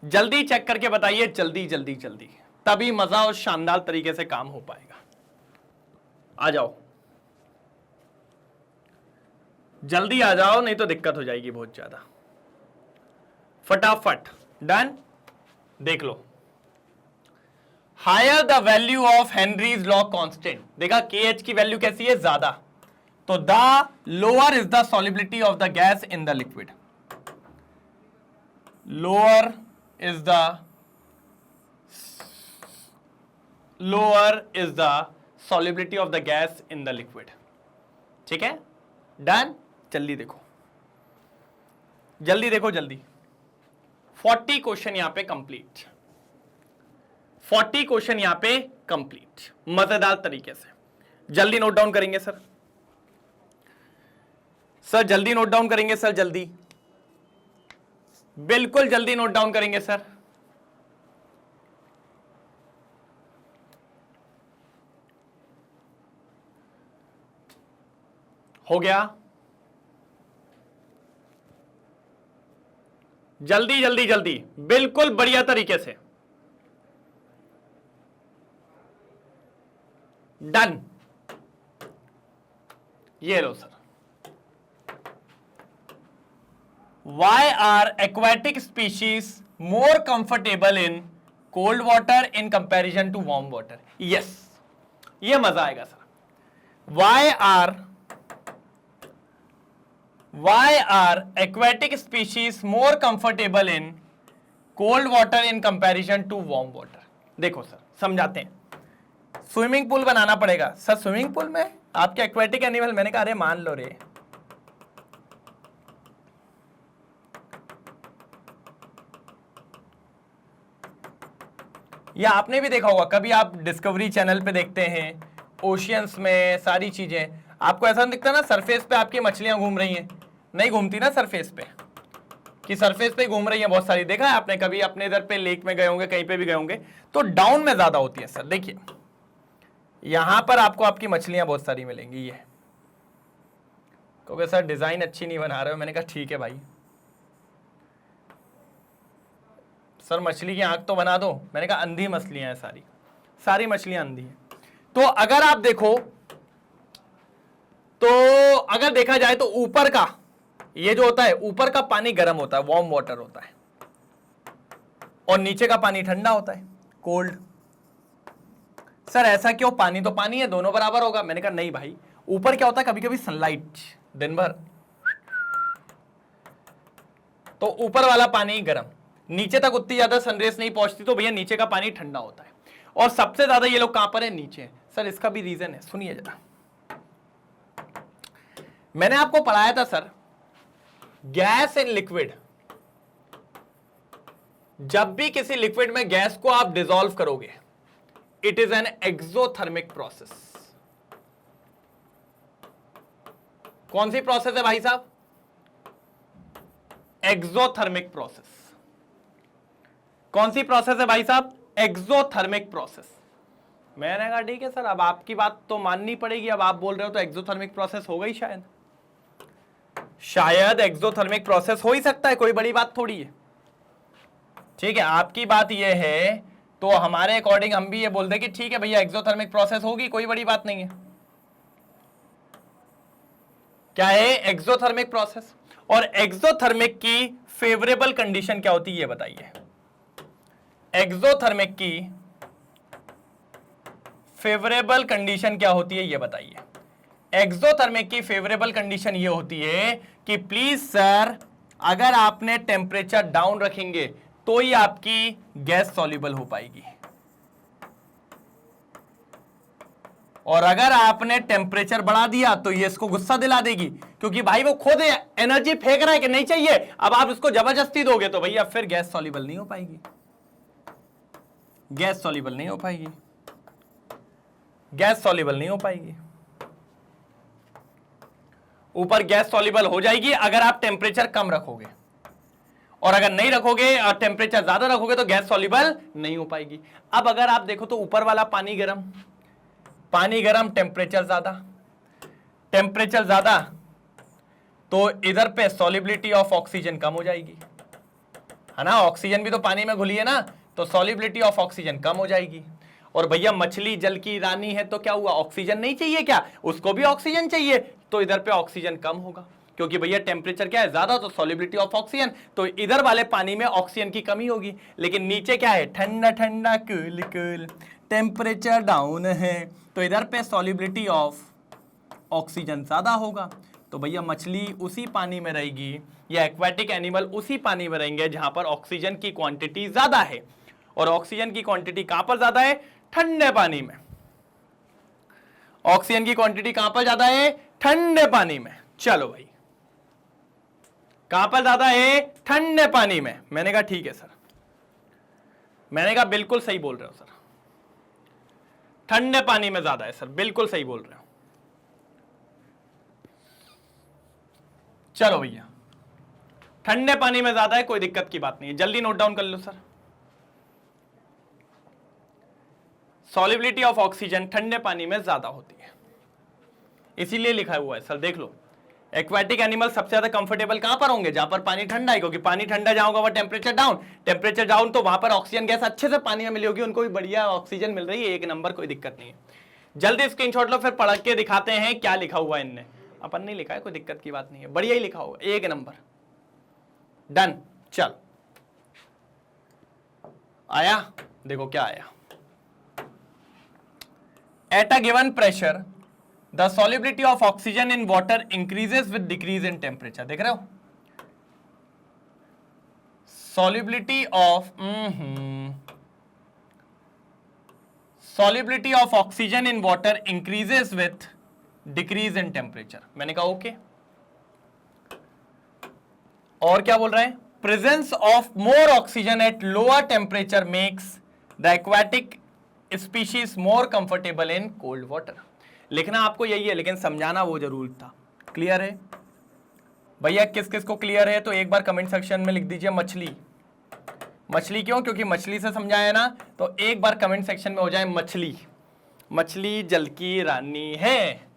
जल्दी चेक करके बताइए, जल्दी जल्दी जल्दी, तभी मजा और शानदार तरीके से काम हो पाएगा। आ जाओ, जल्दी आ जाओ, नहीं तो दिक्कत हो जाएगी बहुत ज्यादा। फटाफट, डन। देख लो, higher the value of Henry's law constant, देखा KH की वैल्यू कैसी है? ज्यादा, तो the lower is the solubility of the gas in the liquid. Lower is the solubility of the gas in the liquid. ठीक है, डन। जल्दी देखो, जल्दी देखो, जल्दी। 40 क्वेश्चन यहां पे कंप्लीट, 40 क्वेश्चन यहां पे कंप्लीट, मजेदार तरीके से। जल्दी नोट डाउन करेंगे सर, सर जल्दी नोट डाउन करेंगे सर, जल्दी, बिल्कुल जल्दी नोट डाउन करेंगे सर। हो गया? जल्दी जल्दी जल्दी, बिल्कुल बढ़िया तरीके से, डन। ये लो sir, Why are aquatic species more comfortable in cold water in comparison to warm water? Yes, ये मजा आएगा sir. Why are aquatic species more comfortable in cold water in comparison to warm water? देखो sir, समझाते हैं। Swimming pool बनाना पड़ेगा sir. Swimming pool में आपके aquatic animal, मैंने कहा अरे मान लो रे, या आपने भी देखा होगा, कभी आप डिस्कवरी चैनल पे देखते हैं, ओशियंस में सारी चीजें, आपको ऐसा नहीं दिखता ना सरफेस पे आपकी मछलियां घूम रही हैं? नहीं घूमती ना सरफेस पे, कि सरफेस पे घूम रही हैं बहुत सारी। देखा है आपने कभी? अपने इधर पे लेक में गए होंगे, कहीं पे भी गए होंगे, तो डाउन में ज्यादा होती है सर। देखिए यहां पर आपको आपकी मछलियां बहुत सारी मिलेंगी। ये क्योंकि सर डिजाइन अच्छी नहीं बना रहे हो, मैंने कहा ठीक है भाई, सर मछली की आंख तो बना दो। मैंने कहा अंधी मछलियां हैं, सारी सारी मछलियां अंधी हैं। तो अगर आप देखो, तो अगर देखा जाए तो ऊपर का ये जो होता है ऊपर का पानी गर्म होता है, वार्म वाटर होता है, और नीचे का पानी ठंडा होता है, कोल्ड। सर ऐसा क्यों, पानी तो पानी है, दोनों बराबर होगा। मैंने कहा नहीं भाई, ऊपर क्या होता है, कभी कभी सनलाइट दिन भर, तो ऊपर वाला पानी गर्म, नीचे तक उतनी ज्यादा सनरेज नहीं पहुंचती, तो भैया नीचे का पानी ठंडा होता है। और सबसे ज्यादा ये लोग कहां पर है, नीचे। सर इसका भी रीजन है, सुनिए जरा। मैंने आपको पढ़ाया था सर, गैस एंड लिक्विड, जब भी किसी लिक्विड में गैस को आप डिसॉल्व करोगे, it is an exothermic process. कौन सी प्रोसेस है भाई साहब, एक्सोथर्मिक प्रोसेस। कौन सी प्रोसेस है भाई साहब, एक्सोथर्मिक प्रोसेस। मैंने कहा ठीक है सर, अब आपकी बात तो माननी पड़ेगी, अब आप बोल रहे हो तो एक्सोथर्मिक प्रोसेस हो गई, शायद एक्सोथर्मिक प्रोसेस हो ही सकता है, कोई बड़ी बात थोड़ी है। ठीक है, आपकी बात ये है तो हमारे अकॉर्डिंग हम भी ये बोल दें कि ठीक है भैया एक्सोथर्मिक प्रोसेस होगी, कोई बड़ी बात नहीं है। क्या है एक्सोथर्मिक प्रोसेस, और एक्सोथर्मिक की फेवरेबल कंडीशन क्या होती है ये बताइए। एक्सोथर्मिक की फेवरेबल कंडीशन क्या होती है ये बताइए। एक्सोथर्मिक की फेवरेबल कंडीशन ये होती है कि प्लीज सर, अगर आपने टेम्परेचर डाउन रखेंगे तो ही आपकी गैस सॉल्युबल हो पाएगी, और अगर आपने टेम्परेचर बढ़ा दिया तो ये इसको गुस्सा दिला देगी, क्योंकि भाई वो खुद एनर्जी फेंक रहा है कि नहीं चाहिए, अब आप इसको जबरदस्ती दोगे तो भैया फिर गैस सॉल्युबल नहीं हो पाएगी, गैस सॉल्युबल नहीं हो पाएगी, गैस सॉल्युबल नहीं हो पाएगी। ऊपर गैस सॉल्युबल हो जाएगी अगर आप टेम्परेचर कम रखोगे, और अगर नहीं रखोगे और टेम्परेचर ज्यादा रखोगे तो गैस सॉल्युबल नहीं हो पाएगी। अब अगर आप देखो तो ऊपर वाला पानी गर्म, पानी गर्म, टेम्परेचर ज्यादा, टेम्परेचर ज्यादा, तो इधर पे सॉल्युबिलिटी ऑफ ऑक्सीजन कम हो जाएगी, है ना, ऑक्सीजन भी तो पानी में घुली है ना, तो सॉल्युबिलिटी ऑफ ऑक्सीजन कम हो जाएगी। और भैया मछली जल की रानी है तो क्या हुआ, ऑक्सीजन नहीं चाहिए क्या, उसको भी ऑक्सीजन चाहिए, तो इधर पे ऑक्सीजन कम होगा, क्योंकि भैया टेम्परेचर क्या है ज्यादा, तो सॉल्युबिलिटी ऑफ ऑक्सीजन, तो इधर वाले पानी में ऑक्सीजन की कमी होगी। लेकिन नीचे क्या है, ठंडा ठंडा कूल कूल, टेम्परेचर डाउन है, तो इधर पे सॉल्युबिलिटी ऑफ ऑक्सीजन ज्यादा होगा, तो भैया मछली उसी पानी में रहेगी, या एक्वाटिक एनिमल उसी पानी में रहेंगे जहां पर ऑक्सीजन की क्वांटिटी ज्यादा है। और ऑक्सीजन की क्वांटिटी कहां पर ज्यादा है, ठंडे पानी में। ऑक्सीजन की क्वांटिटी कहां पर ज्यादा है, ठंडे पानी में। चलो भाई, कहां पर ज्यादा है, ठंडे पानी में। मैंने कहा ठीक है सर, मैंने कहा बिल्कुल सही बोल रहे हो सर, ठंडे पानी में ज्यादा है सर, बिल्कुल सही बोल रहे हो। चलो भैया, ठंडे पानी में ज्यादा है, कोई दिक्कत की बात नहीं है, जल्दी नोट डाउन कर लो सर। सॉल्युबिलिटी ऑफ ऑक्सीजन ठंडे पानी में ज्यादा होती है, इसीलिए लिखा हुआ है सर, देख लो। एक्वाटिक एनिमल सबसे ज्यादा कंफर्टेबल कहां पर होंगे, जहां पर पानी ठंडा है, क्योंकि पानी ठंडा जहां होगा वह टेम्परेचर डाउन, टेम्परेचर डाउन तो वहां पर ऑक्सीजन गैस अच्छे से पानी में मिली होगी, उनको भी बढ़िया ऑक्सीजन मिल रही है, एक नंबर, कोई दिक्कत नहीं है। जल्दी स्क्रीनशॉट लो, फिर पढ़ के दिखाते हैं क्या लिखा हुआ है इनने। अपन नहीं लिखा है, कोई दिक्कत की बात नहीं है, बढ़िया ही लिखा होगा, एक नंबर, डन। चल आया, देखो क्या आया। At a given pressure the solubility of oxygen in water increases with decrease in temperature. देख रहे हो, solubility of oxygen in water increases with decrease in temperature. मैंने कहा ओके। और क्या बोल रहे हैं, presence of more oxygen at lower temperature makes the aquatic species more comfortable in cold water. लिखना आपको यही है, लेकिन समझाना वो जरूर था। क्लियर है भैया, किस किस को क्लियर है तो एक बार कमेंट सेक्शन में लिख दीजिए मछली। मछली क्यों, क्योंकि मछली से समझाया ना, तो एक बार कमेंट सेक्शन में हो जाए मछली। मछली जल की रानी है,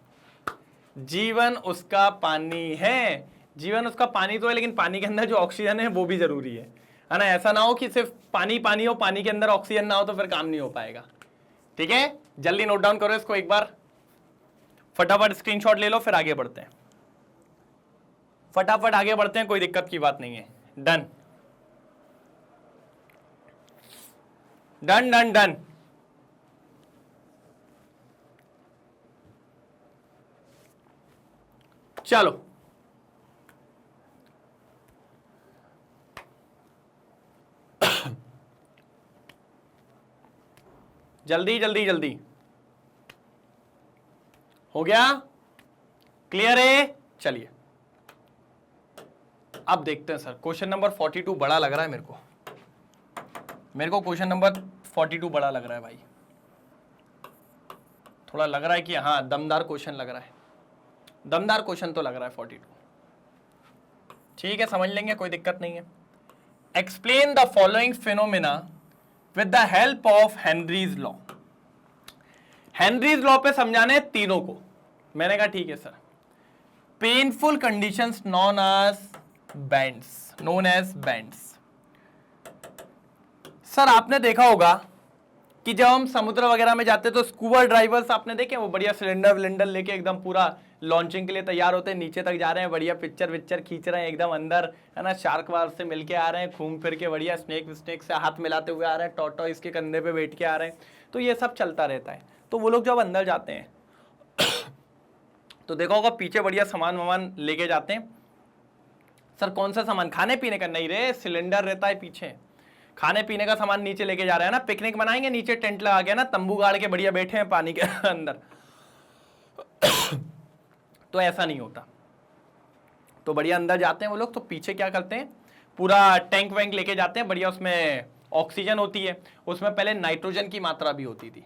जीवन उसका पानी है। जीवन उसका पानी तो है, लेकिन पानी के अंदर जो ऑक्सीजन है वो भी जरूरी है ना। ऐसा ना हो कि सिर्फ पानी पानी हो, पानी के अंदर ऑक्सीजन ना हो तो फिर काम नहीं हो पाएगा। ठीक है, जल्दी नोट डाउन करो इसको एक बार, फटाफट स्क्रीनशॉट ले लो, फिर आगे बढ़ते हैं। फटाफट आगे बढ़ते हैं, कोई दिक्कत की बात नहीं है। Done done done done. चलो जल्दी जल्दी जल्दी हो गया, क्लियर है। चलिए अब देखते हैं सर, क्वेश्चन नंबर 42 बड़ा लग रहा है मेरे को क्वेश्चन नंबर 42 बड़ा लग रहा है भाई, थोड़ा लग रहा है कि हाँ दमदार क्वेश्चन लग रहा है, दमदार क्वेश्चन तो लग रहा है 42। ठीक है, समझ लेंगे, कोई दिक्कत नहीं है। Explain the following phenomena with the help of Henry's law. Henry's law पे समझाने तीनों को। मैंने कहा ठीक है sir. Painful conditions known as bends. Sir आपने देखा होगा कि जब हम समुद्र वगैरह में जाते हैं तो स्कूबा ड्राइवर्स आपने देखे, वो बढ़िया सिलेंडर विलेंडर लेके एकदम पूरा लॉन्चिंग के लिए तैयार होते हैं, नीचे तक जा रहे हैं, बढ़िया पिक्चर विक्चर खींच रहे हैं एकदम अंदर, है ना, शार्क वार से मिलके आ रहे हैं, घूम फिर के बढ़िया स्नेक से हाथ मिलाते हुए आ रहे हैं, टॉर्टोइस के कंधे पे बैठ के आ रहे हैं। तो ये सब चलता रहता है। तो वो लोग जब अंदर जाते हैं तो देखा होगा पीछे बढ़िया सामान वामान लेके जाते हैं। सर कौन सा सामान? खाने पीने का नहीं रे, सिलेंडर रहता है पीछे, खाने पीने का सामान नीचे लेके जा रहे हैं ना। पिकनिक मनाएंगे, नीचे टेंट लगा के ना, तंबू गाड़ के बढ़िया बैठे हैं पानी के अंदर। तो ऐसा नहीं होता। तो बढ़िया अंदर जाते हैं वो लोग, तो पीछे क्या करते हैं, पूरा टैंक वैंक लेके जाते हैं बढ़िया, उसमें ऑक्सीजन होती है, उसमें पहले नाइट्रोजन की मात्रा भी होती थी,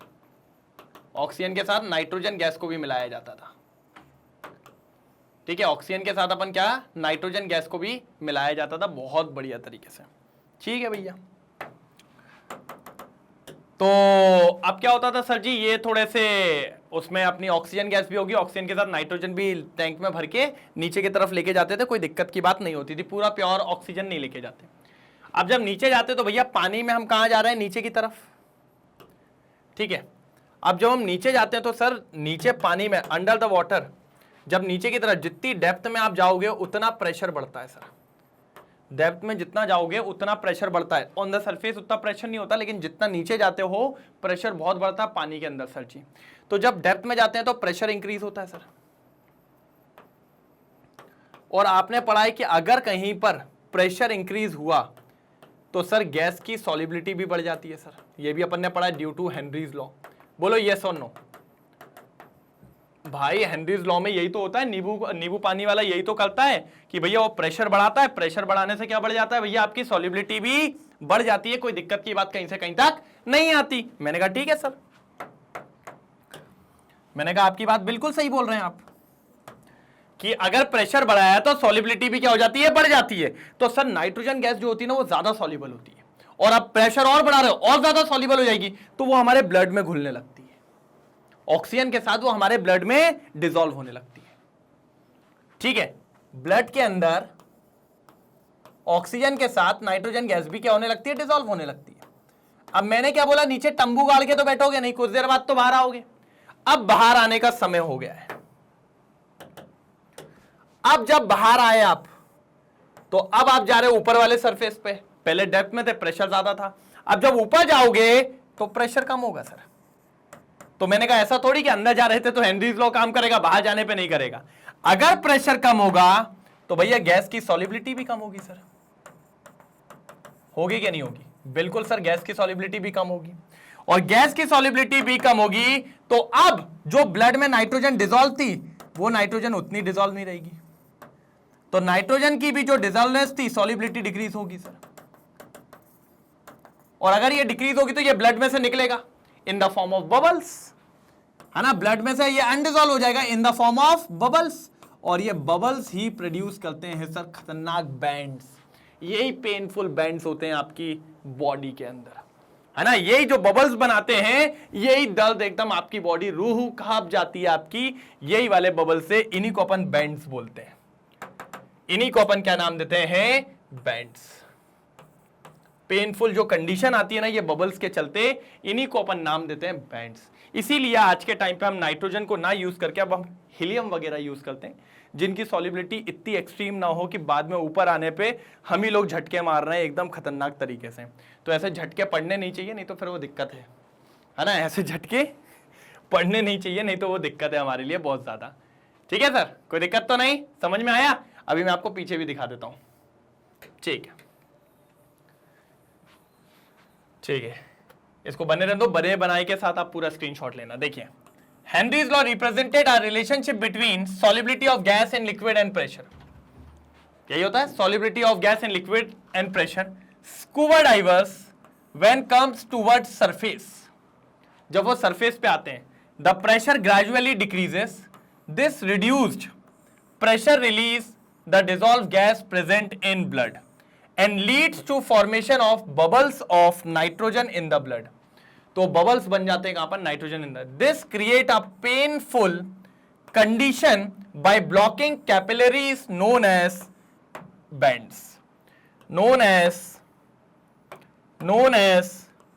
ऑक्सीजन के साथ नाइट्रोजन गैस को भी मिलाया जाता था। ठीक है, ऑक्सीजन के साथ अपन क्या, नाइट्रोजन गैस को भी मिलाया जाता था बहुत बढ़िया तरीके से। ठीक है भैया। तो अब क्या होता था सर जी, ये थोड़े से उसमें अपनी ऑक्सीजन गैस भी होगी, ऑक्सीजन के साथ नाइट्रोजन भी टैंक में भर के नीचे की तरफ लेके जाते थे, कोई दिक्कत की बात नहीं होती थी, पूरा प्योर ऑक्सीजन नहीं लेके जाते। अब जब नीचे जाते तो भैया पानी में हम कहाँ जा रहे हैं, नीचे की तरफ। ठीक है, अब जब हम नीचे जाते हैं तो सर नीचे पानी में, अंडर द वाटर, जब नीचे की तरफ जितनी डेप्थ में आप जाओगे उतना प्रेशर बढ़ता है सर। डेप्थ में जितना जाओगे उतना प्रेशर बढ़ता है। ऑन द सरफेस उतना प्रेशर नहीं होता, लेकिन जितना नीचे जाते हो प्रेशर बहुत बढ़ता है पानी के अंदर सर जी। तो जब डेप्थ में जाते हैं तो प्रेशर इंक्रीज होता है सर। और आपने पढ़ा है कि अगर कहीं पर प्रेशर इंक्रीज हुआ तो सर गैस की सॉल्युबिलिटी भी बढ़ जाती है सर। ये भी अपन ने पढ़ा है ड्यू टू हेनरीज लॉ। बोलो यस और नो। भाई हेनरीज लॉ में यही तो होता है, नींबू पानी वाला यही तो करता है कि भैया वो प्रेशर बढ़ाता है, प्रेशर बढ़ाने से क्या बढ़ जाता है भैया, आपकी सॉल्युबिलिटी भी बढ़ जाती है, कोई दिक्कत की बात कहीं से कहीं तक नहीं आती। मैंने कहा ठीक है सर, मैंने कहा आपकी बात बिल्कुल सही बोल रहे हैं आप कि अगर प्रेशर बढ़ाया तो सॉल्युबिलिटी भी क्या हो जाती है, बढ़ जाती है। तो सर नाइट्रोजन गैस जो होती है ना वो ज्यादा सॉल्युबल होती है, और अब प्रेशर और बढ़ा रहे हो और ज्यादा सॉल्युबल हो जाएगी, तो वो हमारे ब्लड में घुलने लगती है, ऑक्सीजन के साथ वो हमारे ब्लड में डिसॉल्व होने लगती है। ठीक है, ब्लड के अंदर ऑक्सीजन के साथ नाइट्रोजन गैस भी क्या होने लगती है, डिसॉल्व होने लगती है। अब मैंने क्या बोला, नीचे तंबू गाड़ के तो बैठोगे नहीं, कुछ देर बाद तो बाहर आओगे। अब बाहर आने का समय हो गया है। अब जब बाहर आए आप, तो अब आप जा रहे हो ऊपर वाले सरफेस पे, पहले डेप्थ में थे प्रेशर ज्यादा था, अब जब ऊपर जाओगे तो प्रेशर कम होगा सर। तो मैंने कहा ऐसा थोड़ी कि अंदर जा रहे थे तो हेनरीज लॉ काम करेगा, बाहर जाने पे नहीं करेगा। अगर प्रेशर कम होगा तो भैया गैस की सॉल्युबिलिटी भी कम होगी सर। होगी क्या नहीं होगी? बिल्कुल सर, गैस की सॉल्युबिलिटी भी कम होगी, और गैस की सॉल्युबिलिटी भी कम होगी तो अब जो ब्लड में नाइट्रोजन डिसॉल्व थी वो नाइट्रोजन उतनी डिसॉल्व नहीं रहेगी, तो नाइट्रोजन की भी जो डिसॉल्वनेस थी सॉल्युबिलिटी डिक्रीज होगी सर। और अगर ये डिक्रीज होगी तो ये ब्लड में से निकलेगा in the form of bubbles, है ना, ब्लड में से ये अनडिसॉल्व हो जाएगा in the form of bubbles, और ये बबल्स ही प्रोड्यूस करते हैं सर खतरनाक बैंड्स। यही पेनफुल बैंड्स होते हैं आपकी बॉडी के अंदर, है ना, यही जो बबल्स बनाते हैं, यही दर्द एकदम आपकी बॉडी रूह कांप जाती है आपकी, यही वाले बबल से, इन्हीं को अपन बैंड्स बोलते हैं। इन्हीं को अपन क्या नाम देते हैं, बैंड्स। पेनफुल जो कंडीशन आती है ना ये बबल्स के चलते, इन्हीं को अपन नाम देते हैं बैंड्स। इसीलिए आज के टाइम पे हम नाइट्रोजन को ना यूज करके अब हम हीलियम वगैरह यूज करते हैं, जिनकी सॉल्युबिलिटी इतनी एक्सट्रीम ना हो कि बाद में ऊपर आने पे हम ही लोग झटके मार रहे हैं एकदम खतरनाक तरीके से। तो ऐसे झटके पड़ने नहीं चाहिए, नहीं तो फिर वो दिक्कत है ना। ऐसे झटके पड़ने नहीं चाहिए, नहीं तो वो दिक्कत है हमारे लिए बहुत ज्यादा। ठीक है सर, कोई दिक्कत तो नहीं, समझ में आया? अभी मैं आपको पीछे भी दिखा देता हूं। ठीक है, ठीक है, इसको बने रहने दो, बड़े बनाए के साथ आप पूरा स्क्रीनशॉट लेना। देखिए, Henry's law represented a relationship between solubility of gas and liquid and pressure. यही होता है solubility of gas and liquid and pressure. Scuba divers when comes towards surface, जब वो सरफेस पे आते हैं, the pressure gradually decreases, this reduced pressure release the dissolve gas present in blood and leads to formation of bubbles of nitrogen in the blood। तो bubbles बन जाते हैं कहां पर? Nitrogen in the. This create a painful condition by blocking capillaries known as bends, known as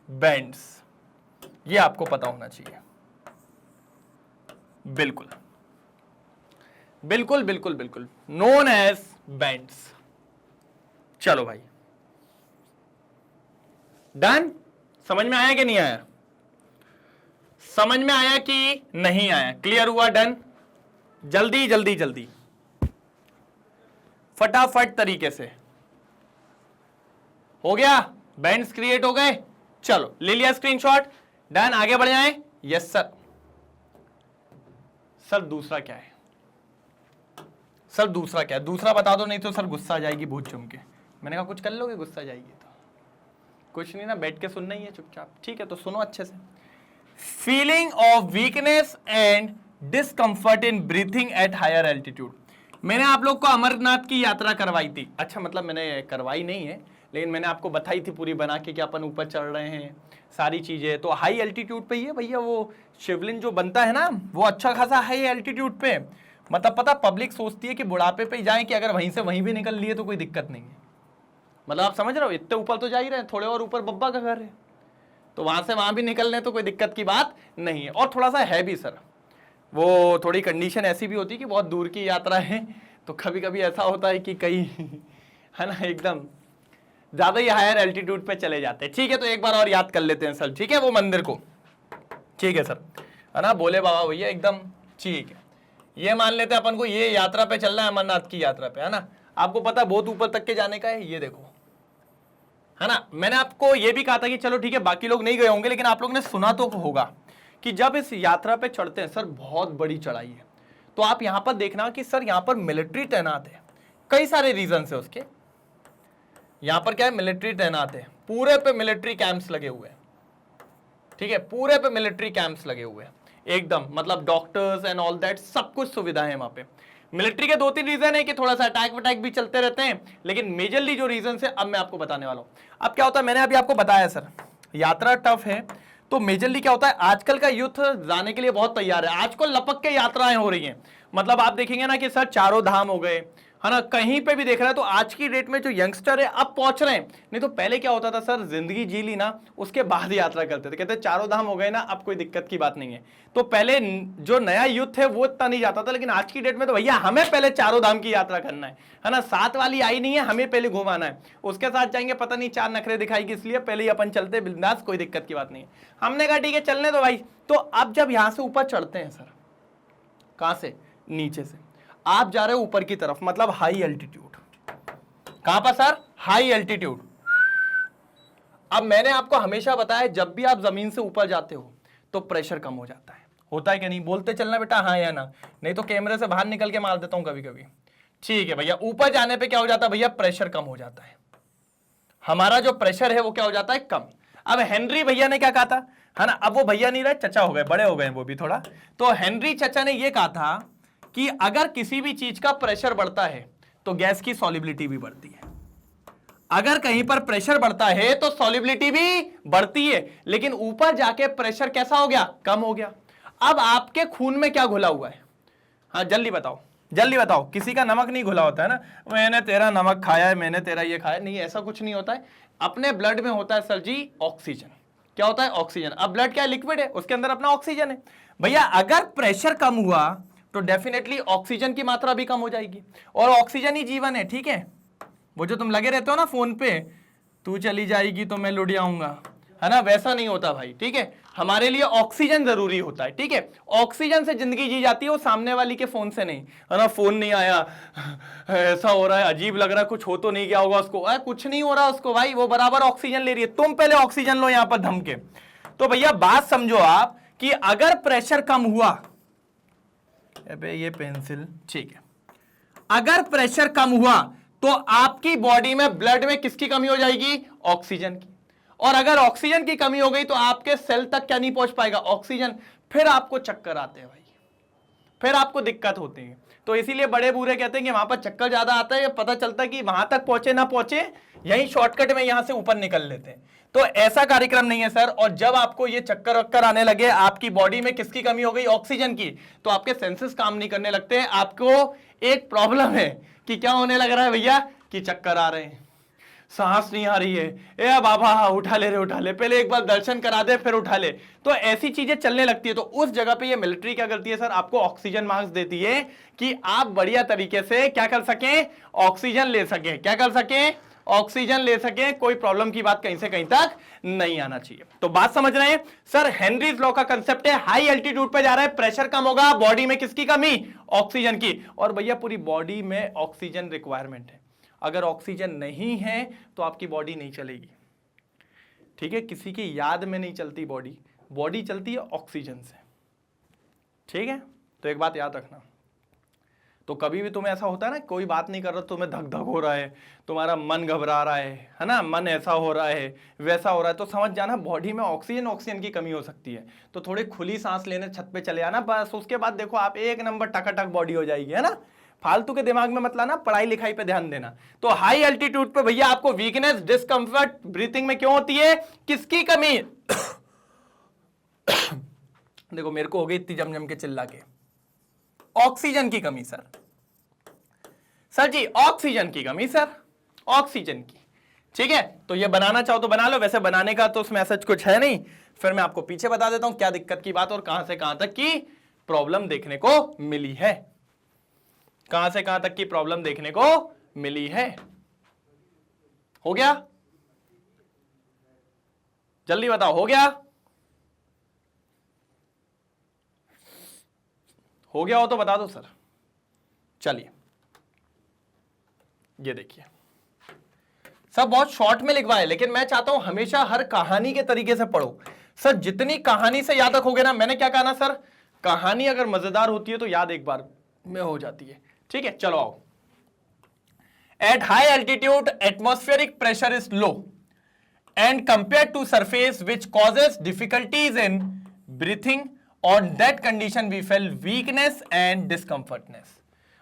bends। ये आपको पता होना चाहिए। बिल्कुल बिल्कुल बिल्कुल बिल्कुल, known as bends। चलो भाई, डन? समझ में आया कि नहीं आया? समझ में आया कि नहीं आया? क्लियर हुआ? डन? जल्दी जल्दी जल्दी फटाफट तरीके से हो गया? बैंड्स क्रिएट हो गए? चलो, ले लिया स्क्रीनशॉट? डन, आगे बढ़ जाएं? Yes sir. सर दूसरा क्या है? सर दूसरा क्या है? दूसरा बता दो, नहीं तो सर गुस्सा आ जाएगी बहुत जम के। मैंने कहा कुछ कर लोगे, गुस्सा जाएगी तो कुछ नहीं ना, बैठ के सुनना ही है चुपचाप। ठीक है, तो सुनो अच्छे से। Feeling of weakness and discomfort in breathing at higher altitude. मैंने आप लोग को अमरनाथ की यात्रा करवाई थी। अच्छा, मतलब मैंने करवाई नहीं है, लेकिन मैंने आपको बताई थी पूरी बना के कि अपन ऊपर चढ़ रहे हैं, सारी चीजें। तो हाई एल्टीट्यूड पे ही है भैया, वो शिवलिंग जो बनता है ना, वो अच्छा खासा हाई एल्टीट्यूड पे। मतलब पता, पब्लिक सोचती है कि बुढ़ापे पे जाए कि अगर वहीं से वहीं भी निकल लिए तो कोई दिक्कत नहीं है। मतलब आप समझ रहे हो, इतने ऊपर तो जा ही रहे हैं, थोड़े और ऊपर बब्बा का घर है, तो वहां से वहां भी निकल रहे तो कोई दिक्कत की बात नहीं है। और थोड़ा सा है भी सर, वो थोड़ी कंडीशन ऐसी भी होती है कि बहुत दूर की यात्रा है, तो कभी कभी ऐसा होता है कि कई है ना, एकदम ज्यादा ही हायर एल्टीट्यूड पे चले जाते हैं। ठीक है, तो एक बार और याद कर लेते हैं सर, ठीक है, वो मंदिर को। ठीक है सर, है ना, बोले बाबा भैया एकदम ठीक है। ये मान लेते हैं अपन को, ये यात्रा पे चलना है, अमरनाथ की यात्रा पे, है ना। आपको पता बहुत ऊपर तक के जाने का है, ये देखो, है ना। मैंने आपको ये भी कहा था कि चलो ठीक है, बाकी लोग नहीं गए होंगे, लेकिन आप लोग ने सुना तो होगा कि जब इस यात्रा पे चढ़ते हैं सर, बहुत बड़ी चढ़ाई है। तो आप यहां पर देखना कि सर यहां पर मिलिट्री तैनात है, कई सारे रीजन है उसके। यहां पर क्या है, मिलिट्री तैनात है, पूरे पे मिलिट्री कैंप्स लगे हुए हैं। ठीक है, पूरे पे मिलिट्री कैंप्स लगे हुए हैं एकदम, मतलब डॉक्टर्स एंड ऑल दैट, सब कुछ सुविधा है वहां पे। मिलिट्री के 2-3 रीजन है कि थोड़ा सा अटैक वटैक भी चलते रहते हैं, लेकिन मेजरली जो रीजन है अब मैं आपको बताने वाला हूं। अब क्या होता है, मैंने अभी आपको बताया सर, यात्रा टफ है, तो मेजरली क्या होता है, आजकल का यूथ जाने के लिए बहुत तैयार है। आजकल लपक के यात्राएं हो रही हैं, मतलब आप देखेंगे ना कि सर चारों धाम हो गए, है ना, कहीं पे भी देख रहा है। तो आज की डेट में जो यंगस्टर है अब पहुंच रहे हैं, नहीं तो पहले क्या होता था सर, जिंदगी जी ली ना, उसके बाद यात्रा करते थे, कहते चारों धाम हो गए ना, अब कोई दिक्कत की बात नहीं है। तो पहले जो नया यूथ है वो इतना नहीं जाता था, लेकिन आज की डेट में तो भैया हमें पहले चारों धाम की यात्रा करना है ना, साथ वाली आई नहीं है, हमें पहले घुमाना है, उसके साथ जाएंगे पता नहीं 4 नखरे दिखाएगी, इसलिए पहले ही अपन चलते बिंदास, कोई दिक्कत की बात नहीं है। हमने कहा ठीक है चलने दो भाई। तो अब जब यहां से ऊपर चढ़ते हैं सर, कहां से, नीचे से आप जा रहे हो ऊपर की तरफ, मतलब हाई एल्टीट्यूड। कहां पर सर, हाई एल्टीट्यूड। अब मैंने आपको हमेशा बताया, जब भी आप जमीन से ऊपर जाते हो तो प्रेशर कम हो जाता है, होता है कि नहीं? बोलते चलना बेटा हाँ या ना, नहीं तो कैमरे से बाहर निकल के मार देता हूं कभी कभी। ठीक है भैया, ऊपर जाने पे क्या हो जाता है भैया, प्रेशर कम हो जाता है, हमारा जो प्रेशर है वो क्या हो जाता है, कम। अब हेनरी भैया ने क्या कहा था, है ना, अब वो भैया नहीं रहे, चचा हो गए, बड़े हो गए वो भी थोड़ा। तो हेनरी चचा ने ये कहा था कि अगर किसी भी चीज का प्रेशर बढ़ता है तो गैस की सॉल्युबिलिटी भी बढ़ती है। अगर कहीं पर प्रेशर बढ़ता है तो सॉल्युबिलिटी भी बढ़ती है, लेकिन ऊपर जाके प्रेशर कैसा हो गया, कम हो गया। अब आपके खून में क्या घुला हुआ है, हाँ जल्दी बताओ, जल्दी बताओ। किसी का नमक नहीं घुला होता है ना, मैंने तेरा नमक खाया है, मैंने तेरा ये खाया, नहीं, ऐसा कुछ नहीं होता है। अपने ब्लड में होता है सर जी ऑक्सीजन, क्या होता है? ऑक्सीजन। अब ब्लड क्या है? लिक्विड है, उसके अंदर अपना ऑक्सीजन है। भैया अगर प्रेशर कम हुआ तो डेफिनेटली ऑक्सीजन की मात्रा भी कम हो जाएगी, और ऑक्सीजन ही जीवन है, ठीक है। वो जो तुम लगे रहते हो ना फोन पे, तू चली जाएगी तो मैं लुट जाऊंगा, है ना, वैसा नहीं होता भाई, ठीक है। हमारे लिए ऑक्सीजन जरूरी होता है, ठीक है। ऑक्सीजन से जिंदगी जी जाती है, वो सामने वाली के फोन से नहीं, है ना। फोन नहीं आया, ऐसा हो रहा है, अजीब लग रहा है, कुछ हो तो नहीं गया होगा उसको, कुछ नहीं हो रहा उसको भाई, वो बराबर ऑक्सीजन ले रही है। तुम पहले ऑक्सीजन लो यहां पर धम के। तो भैया बात समझो आप कि अगर प्रेशर कम हुआ, अबे ये पेंसिल, ठीक है, अगर प्रेशर कम हुआ तो आपकी बॉडी में ब्लड में किसकी कमी हो जाएगी? ऑक्सीजन की। और अगर ऑक्सीजन की कमी हो गई तो आपके सेल तक क्या नहीं पहुंच पाएगा? ऑक्सीजन। फिर आपको चक्कर आते हैं भाई, फिर आपको दिक्कत होती है। तो इसीलिए बड़े बूढ़े कहते हैं कि वहां पर चक्कर ज्यादा आता है, पता चलता है कि वहां तक पहुंचे ना पहुंचे, यही शॉर्टकट में यहां से ऊपर निकल लेते हैं। तो ऐसा कार्यक्रम नहीं है सर। और जब आपको ये चक्कर वक्कर आने लगे, आपकी बॉडी में किसकी कमी हो गई? ऑक्सीजन की, तो आपके सेंसेस काम नहीं करने लगते हैं। आपको एक प्रॉब्लम है कि क्या होने लग रहा है भैया? कि चक्कर आ रहे हैं, सांस नहीं आ रही है, ए बाबा उठा ले रे, उठा ले, पहले एक बार दर्शन करा दे फिर उठा ले। तो ऐसी चीजें चलने लगती है। तो उस जगह पे ये मिलिट्री क्या करती है सर? आपको ऑक्सीजन मास्क देती है कि आप बढ़िया तरीके से क्या कर सकें? ऑक्सीजन ले सकें। क्या कर सकें? ऑक्सीजन ले सकें। कोई प्रॉब्लम की बात कहीं से कहीं तक नहीं आना चाहिए। तो बात समझ रहे हैं सर? हेनरीज लॉ का कंसेप्ट है, हाई एल्टीट्यूड पे जा रहा है, प्रेशर कम होगा, बॉडी में किसकी कमी? ऑक्सीजन की। और भैया पूरी बॉडी में ऑक्सीजन रिक्वायरमेंट है। अगर ऑक्सीजन नहीं है तो आपकी बॉडी नहीं चलेगी, ठीक है। किसी की याद में नहीं चलती बॉडी, बॉडी चलती है ऑक्सीजन से, ठीक है। तो एक बात याद रखना, तो कभी भी तुम्हें ऐसा होता है ना, कोई बात नहीं कर रहा, तुम्हें धक धक हो रहा है, तुम्हारा मन घबरा रहा है ना, मन ऐसा हो रहा है, वैसा हो रहा है, तो समझ जाना बॉडी में ऑक्सीजन की कमी हो सकती है। तो थोड़ी खुली सांस लेने छत पे चले आना, बस उसके बाद देखो आप एक नंबर टकाटक बॉडी हो जाएगी, है ना। फालतू के दिमाग में मत लाना, पढ़ाई लिखाई पे ध्यान देना। तो हाई एल्टीट्यूड पे भैया आपको वीकनेस, डिस्कंफर्ट, ब्रीथिंग में क्यों होती है? किसकी कमी? देखो मेरे को हो गई इतनी जम के चिल्ला के, ऑक्सीजन की कमी सर। सर जी ऑक्सीजन की कमी सर, ऑक्सीजन की, ठीक है। तो ये बनाना चाहो तो बना लो, वैसे बनाने का तो उसमें ऐसा कुछ है नहीं। फिर मैं आपको पीछे बता देता हूं क्या दिक्कत की बात और कहां से कहां तक की प्रॉब्लम देखने को मिली है, कहां से कहां तक की प्रॉब्लम देखने को मिली है। हो गया? जल्दी बताओ, हो गया? हो गया हो तो बता दो सर। चलिए ये देखिए, सब बहुत शॉर्ट में लिखवा है, लेकिन मैं चाहता हूं हमेशा हर कहानी के तरीके से पढ़ो सर। जितनी कहानी से याद रखोगे ना, मैंने क्या कहा ना सर, कहानी अगर मजेदार होती है तो याद एक बार में हो जाती है, ठीक है। चलो आओ। At high altitude atmospheric pressure is low and compare to surface which causes difficulties in breathing, on that condition we fell weakness and discomfortness.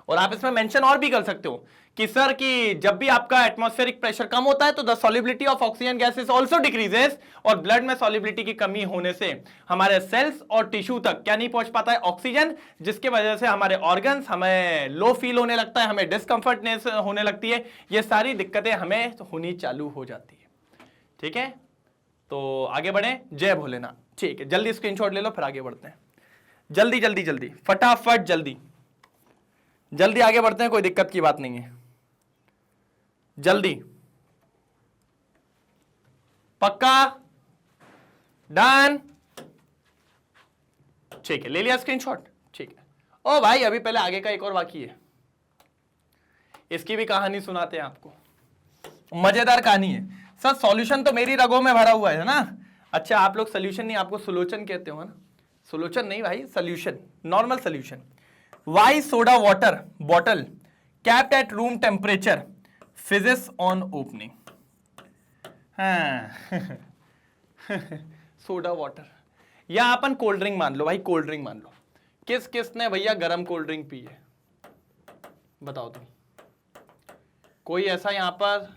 और आप इसमें मेंशन और भी कर सकते हो कि सर कि जब भी आपका एटमॉस्फेरिक प्रेशर कम होता है तो the solubility of oxygen gas is also decreases, और ब्लड में सॉल्युबिलिटी की कमी होने से हमारे सेल्स और टिश्यू तक क्या नहीं पहुंच पाता है? ऑक्सीजन, जिसकी वजह से हमारे ऑर्गन्स हमें लो फील होने लगता है, हमें डिस्कंफर्टनेस होने लगती है, ये सारी दिक्कतें हमें होनी चालू हो जाती है, ठीक है। तो आगे बढ़े, जय भोलेनाथ, ठीक है। जल्दी स्क्रीनशॉट ले लो फिर आगे बढ़ते हैं, जल्दी जल्दी जल्दी फटाफट, जल्दी जल्दी आगे बढ़ते हैं, कोई दिक्कत की बात नहीं है, जल्दी। पक्का? डन? ठीक है, ले लिया स्क्रीनशॉट, ठीक है। ओ भाई अभी पहले आगे का एक और बाकी है, इसकी भी कहानी सुनाते हैं आपको, मजेदार कहानी है सर। सॉल्यूशन तो मेरी रगों में भरा हुआ है ना। अच्छा आप लोग सोल्यूशन नहीं, आपको सुलोचन कहते हो ना। सोल्यूशन नहीं भाई, solution, normal solution. Why soda water bottle capped at room temperature fizzes on opening. Soda water, या अपन कोल्ड ड्रिंक मान लो भाई, कोल्ड ड्रिंक मान लो। किस किस ने भैया गरम कोल्ड ड्रिंक पी है? बताओ तुम, कोई ऐसा यहां पर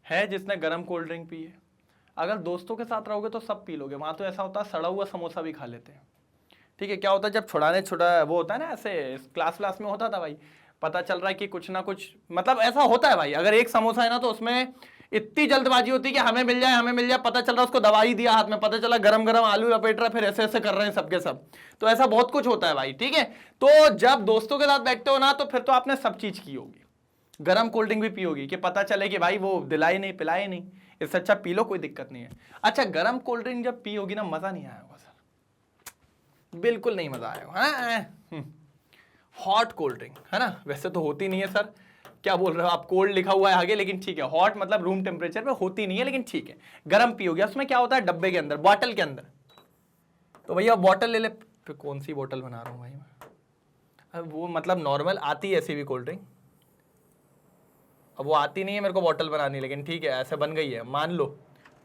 है जिसने गरम कोल्ड ड्रिंक पी है? अगर दोस्तों के साथ रहोगे तो सब पी लोगे, वहां तो ऐसा होता है सड़ा हुआ समोसा भी खा लेते हैं, ठीक है। क्या होता है जब छुड़ा वो होता है ना, ऐसे क्लास में होता था भाई, पता चल रहा है कि कुछ ना कुछ, मतलब ऐसा होता है भाई, अगर एक समोसा है ना तो उसमें इतनी जल्दबाजी होती है कि हमें मिल जाए, पता चल रहा है उसको दवाई दिया हाथ में, पता चला गरम गरम आलू लपेट रहा है, फिर ऐसे ऐसे कर रहे हैं सबके सब। तो ऐसा बहुत कुछ होता है भाई, ठीक है। तो जब दोस्तों के साथ बैठते हो ना, तो फिर तो आपने सब चीज की होगी, गरम कोल्ड ड्रिंक भी पियोगी कि पता चले कि भाई वो दिलाए नहीं पिलाए नहीं, इससे अच्छा पी लो, कोई दिक्कत नहीं है। अच्छा, गरम कोल्ड ड्रिंक जब पियोगी ना, मजा नहीं आएगा सर, बिल्कुल नहीं मजा आएगा। हॉट कोल्ड ड्रिंक है ना, वैसे तो होती नहीं है सर, क्या बोल रहे हो आप, कोल्ड लिखा हुआ है आगे, लेकिन ठीक है, हॉट मतलब रूम टेम्परेचर पे होती नहीं है, लेकिन ठीक है, गरम पियोगे। उसमें क्या होता है, डब्बे के अंदर, बॉटल के अंदर, तो भैया बॉटल ले ले, फिर कौन सी बॉटल बना रहा हूँ भाई मैं, अब वो मतलब नॉर्मल आती है ऐसी भी कोल्ड ड्रिंक, अब वो आती नहीं है मेरे को बॉटल बनानी, लेकिन ठीक है ऐसे बन गई है, मान लो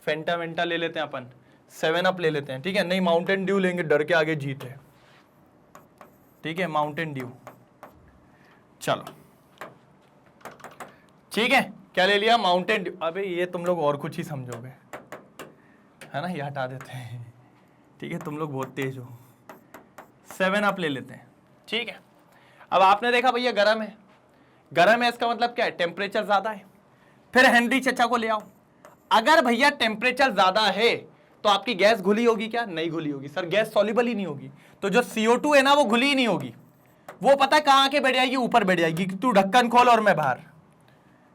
फेंटा वेंटा ले लेते हैं अपन, 7 अप ले लेते हैं, ठीक है, नहीं माउंटेन ड्यू लेंगे, डर के आगे जीत है, ठीक है, माउंटेन ड्यू, चलो ठीक है, क्या ले लिया, माउंटेन ड्यू। अबे ये तुम लोग और कुछ ही समझोगे, है ना, ये हटा देते हैं, ठीक है, तुम लोग बहुत तेज हो, 7 अप ले लेते हैं, ठीक है। अब आपने देखा भैया गरम है, गरम है इसका मतलब क्या है, टेम्परेचर ज्यादा है। फिर हेनरी चचा को ले आओ, अगर भैया टेम्परेचर ज्यादा है तो आपकी गैस घुली होगी क्या, नहीं घुली होगी सर, गैस सॉल्युबल ही नहीं होगी, तो जो CO2 है ना वो घुली ही नहीं होगी, वो पता है कहां आके बैठ जाएगी, ऊपर बैठ जाएगी, तू ढक्कन खोल और मैं बाहर,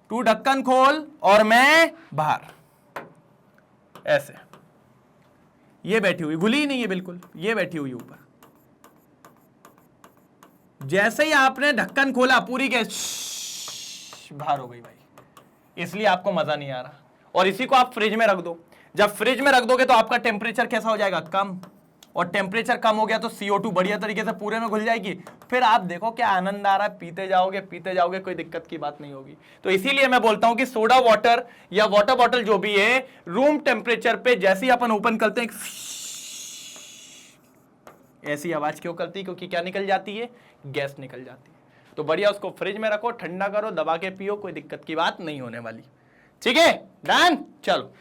तू ढक्कन खोल और मैं बाहर, ऐसे ये बैठी हुई, घुली ही नहीं है बिल्कुल, ये बैठी हुई ऊपर। जैसे ही आपने ढक्कन खोला पूरी गैस बाहर हो गई भाई, इसलिए आपको मजा नहीं आ रहा। और इसी को आप फ्रिज में रख दो, जब फ्रिज में रख दोगे तो आपका टेम्परेचर कैसा हो जाएगा, कम, और टेम्परेचर कम हो गया तो CO2 बढ़िया तरीके से पूरे में घुल जाएगी, फिर आप देखो क्या आनंद आ रहा है, पीते जाओगे, कोई दिक्कत की बात नहीं होगी। तो इसीलिए मैं बोलता हूं कि सोडा वाटर या वाटर बॉटल जो भी है, रूम टेम्परेचर पे जैसे ही अपन ओपन करते हैं, ऐसी आवाज क्यों करती है, क्योंकि क्या निकल जाती है, गैस निकल जाती है। तो बढ़िया उसको फ्रिज में रखो, ठंडा करो, दबा के पियो, कोई दिक्कत की बात नहीं होने वाली, ठीक है, डन। चलो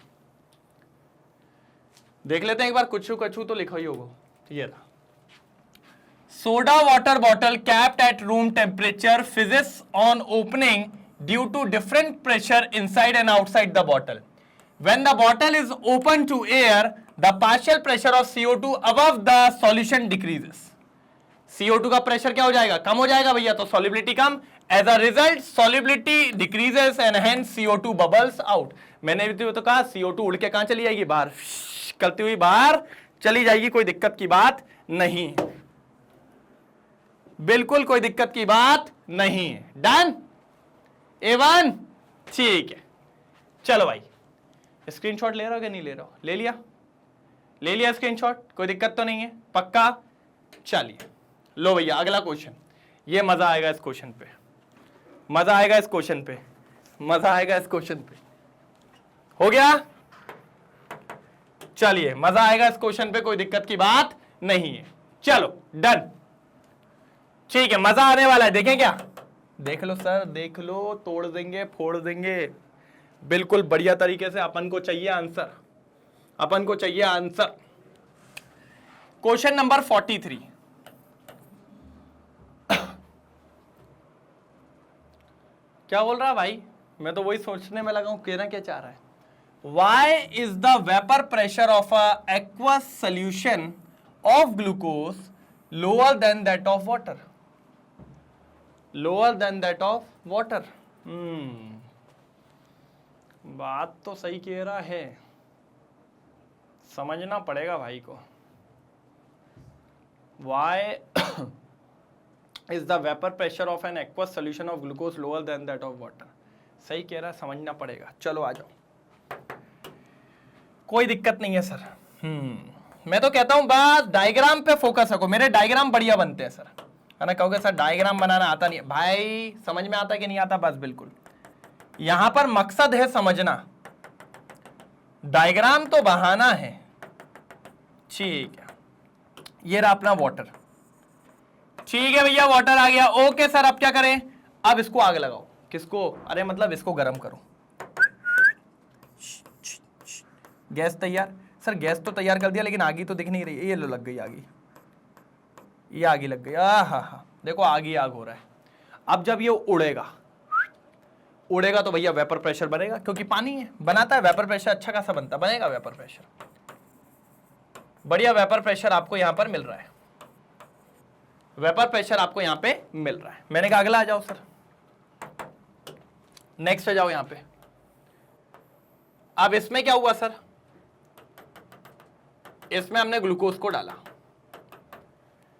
देख लेते हैं एक बार, कुछ तो लिखा ही होगा, ये रहा, soda water bottle capped at room temperature fizzes on opening due to different pressure inside and outside the bottle. When the bottle is open to air, the partial pressure of CO2 above the solution decreases. CO2 का pressure क्या हो जाएगा, कम हो जाएगा भैया, तो solubility come, as a result solubility decreases and hence CO2 bubbles out. मैंने भी तो कहा CO2 उड़ के कहां चली जाएगी, बाहर करती हुई बाहर चली जाएगी, कोई दिक्कत की बात नहीं, बिल्कुल कोई दिक्कत की बात नहीं है, डन, A1, ठीक है। चलो भाई स्क्रीनशॉट ले रहे हो कि नहीं ले रहे हो, ले लिया स्क्रीनशॉट, कोई दिक्कत तो नहीं है, पक्का। चलिए लो भैया अगला क्वेश्चन, ये मजा आएगा इस क्वेश्चन पे, मजा आएगा इस क्वेश्चन पे, मजा आएगा इस क्वेश्चन पे, हो गया, चलिए मजा आएगा इस क्वेश्चन पे, कोई दिक्कत की बात नहीं है, चलो डन, ठीक है, मजा आने वाला है, देखें क्या, देख लो सर, देख लो, तोड़ देंगे फोड़ देंगे, बिल्कुल बढ़िया तरीके से। अपन को चाहिए आंसर, अपन को चाहिए आंसर। क्वेश्चन नंबर 43, क्या बोल रहा है भाई, मैं तो वही सोचने में लगा हूं, कहना क्या चाह रहा है, why is the vapour pressure of a aqueous solution of glucose lower than that of water, lower than that of water. बात तो सही कह रहा है, समझना पड़ेगा भाई को। Why is the vapor pressure of an aqueous solution of glucose lower than that of water? सही कह रहा है, समझना पड़ेगा। चलो आ जाओ, कोई दिक्कत नहीं है सर। मैं तो कहता हूं बस डायग्राम पे फोकस रखो, मेरे डायग्राम बढ़िया बनते हैं सर, है ना। कहोगे सर डायग्राम बनाना आता नहीं है, भाई समझ में आता कि नहीं आता, बस बिल्कुल यहां पर मकसद है समझना, डायग्राम तो बहाना है, ठीक है। ये रहा अपना वाटर, ठीक है भैया, वाटर आ गया, ओके सर। अब क्या करें, अब इसको आग लगाओ, किसको, अरे मतलब इसको गर्म करो, गैस तैयार, सर गैस तो तैयार कर दिया लेकिन आगी तो दिख नहीं रही है, ये लो लग गई आगी, ये आगी लग गई, हा, देखो आग ही आग हो रहा है। अब जब ये उड़ेगा, उड़ेगा तो भैया वेपर प्रेशर बनेगा, क्योंकि पानी है, बनाता है वेपर प्रेशर, अच्छा खासा बनता, बनेगा वेपर प्रेशर, बढ़िया वेपर प्रेशर आपको यहां पर मिल रहा है, वेपर प्रेशर आपको यहां पे मिल रहा है। मैंने कहा अगला आ जाओ सर, नेक्स्ट आ जाओ यहां पे। अब इसमें क्या हुआ सर, इसमें हमने ग्लूकोज को डाला,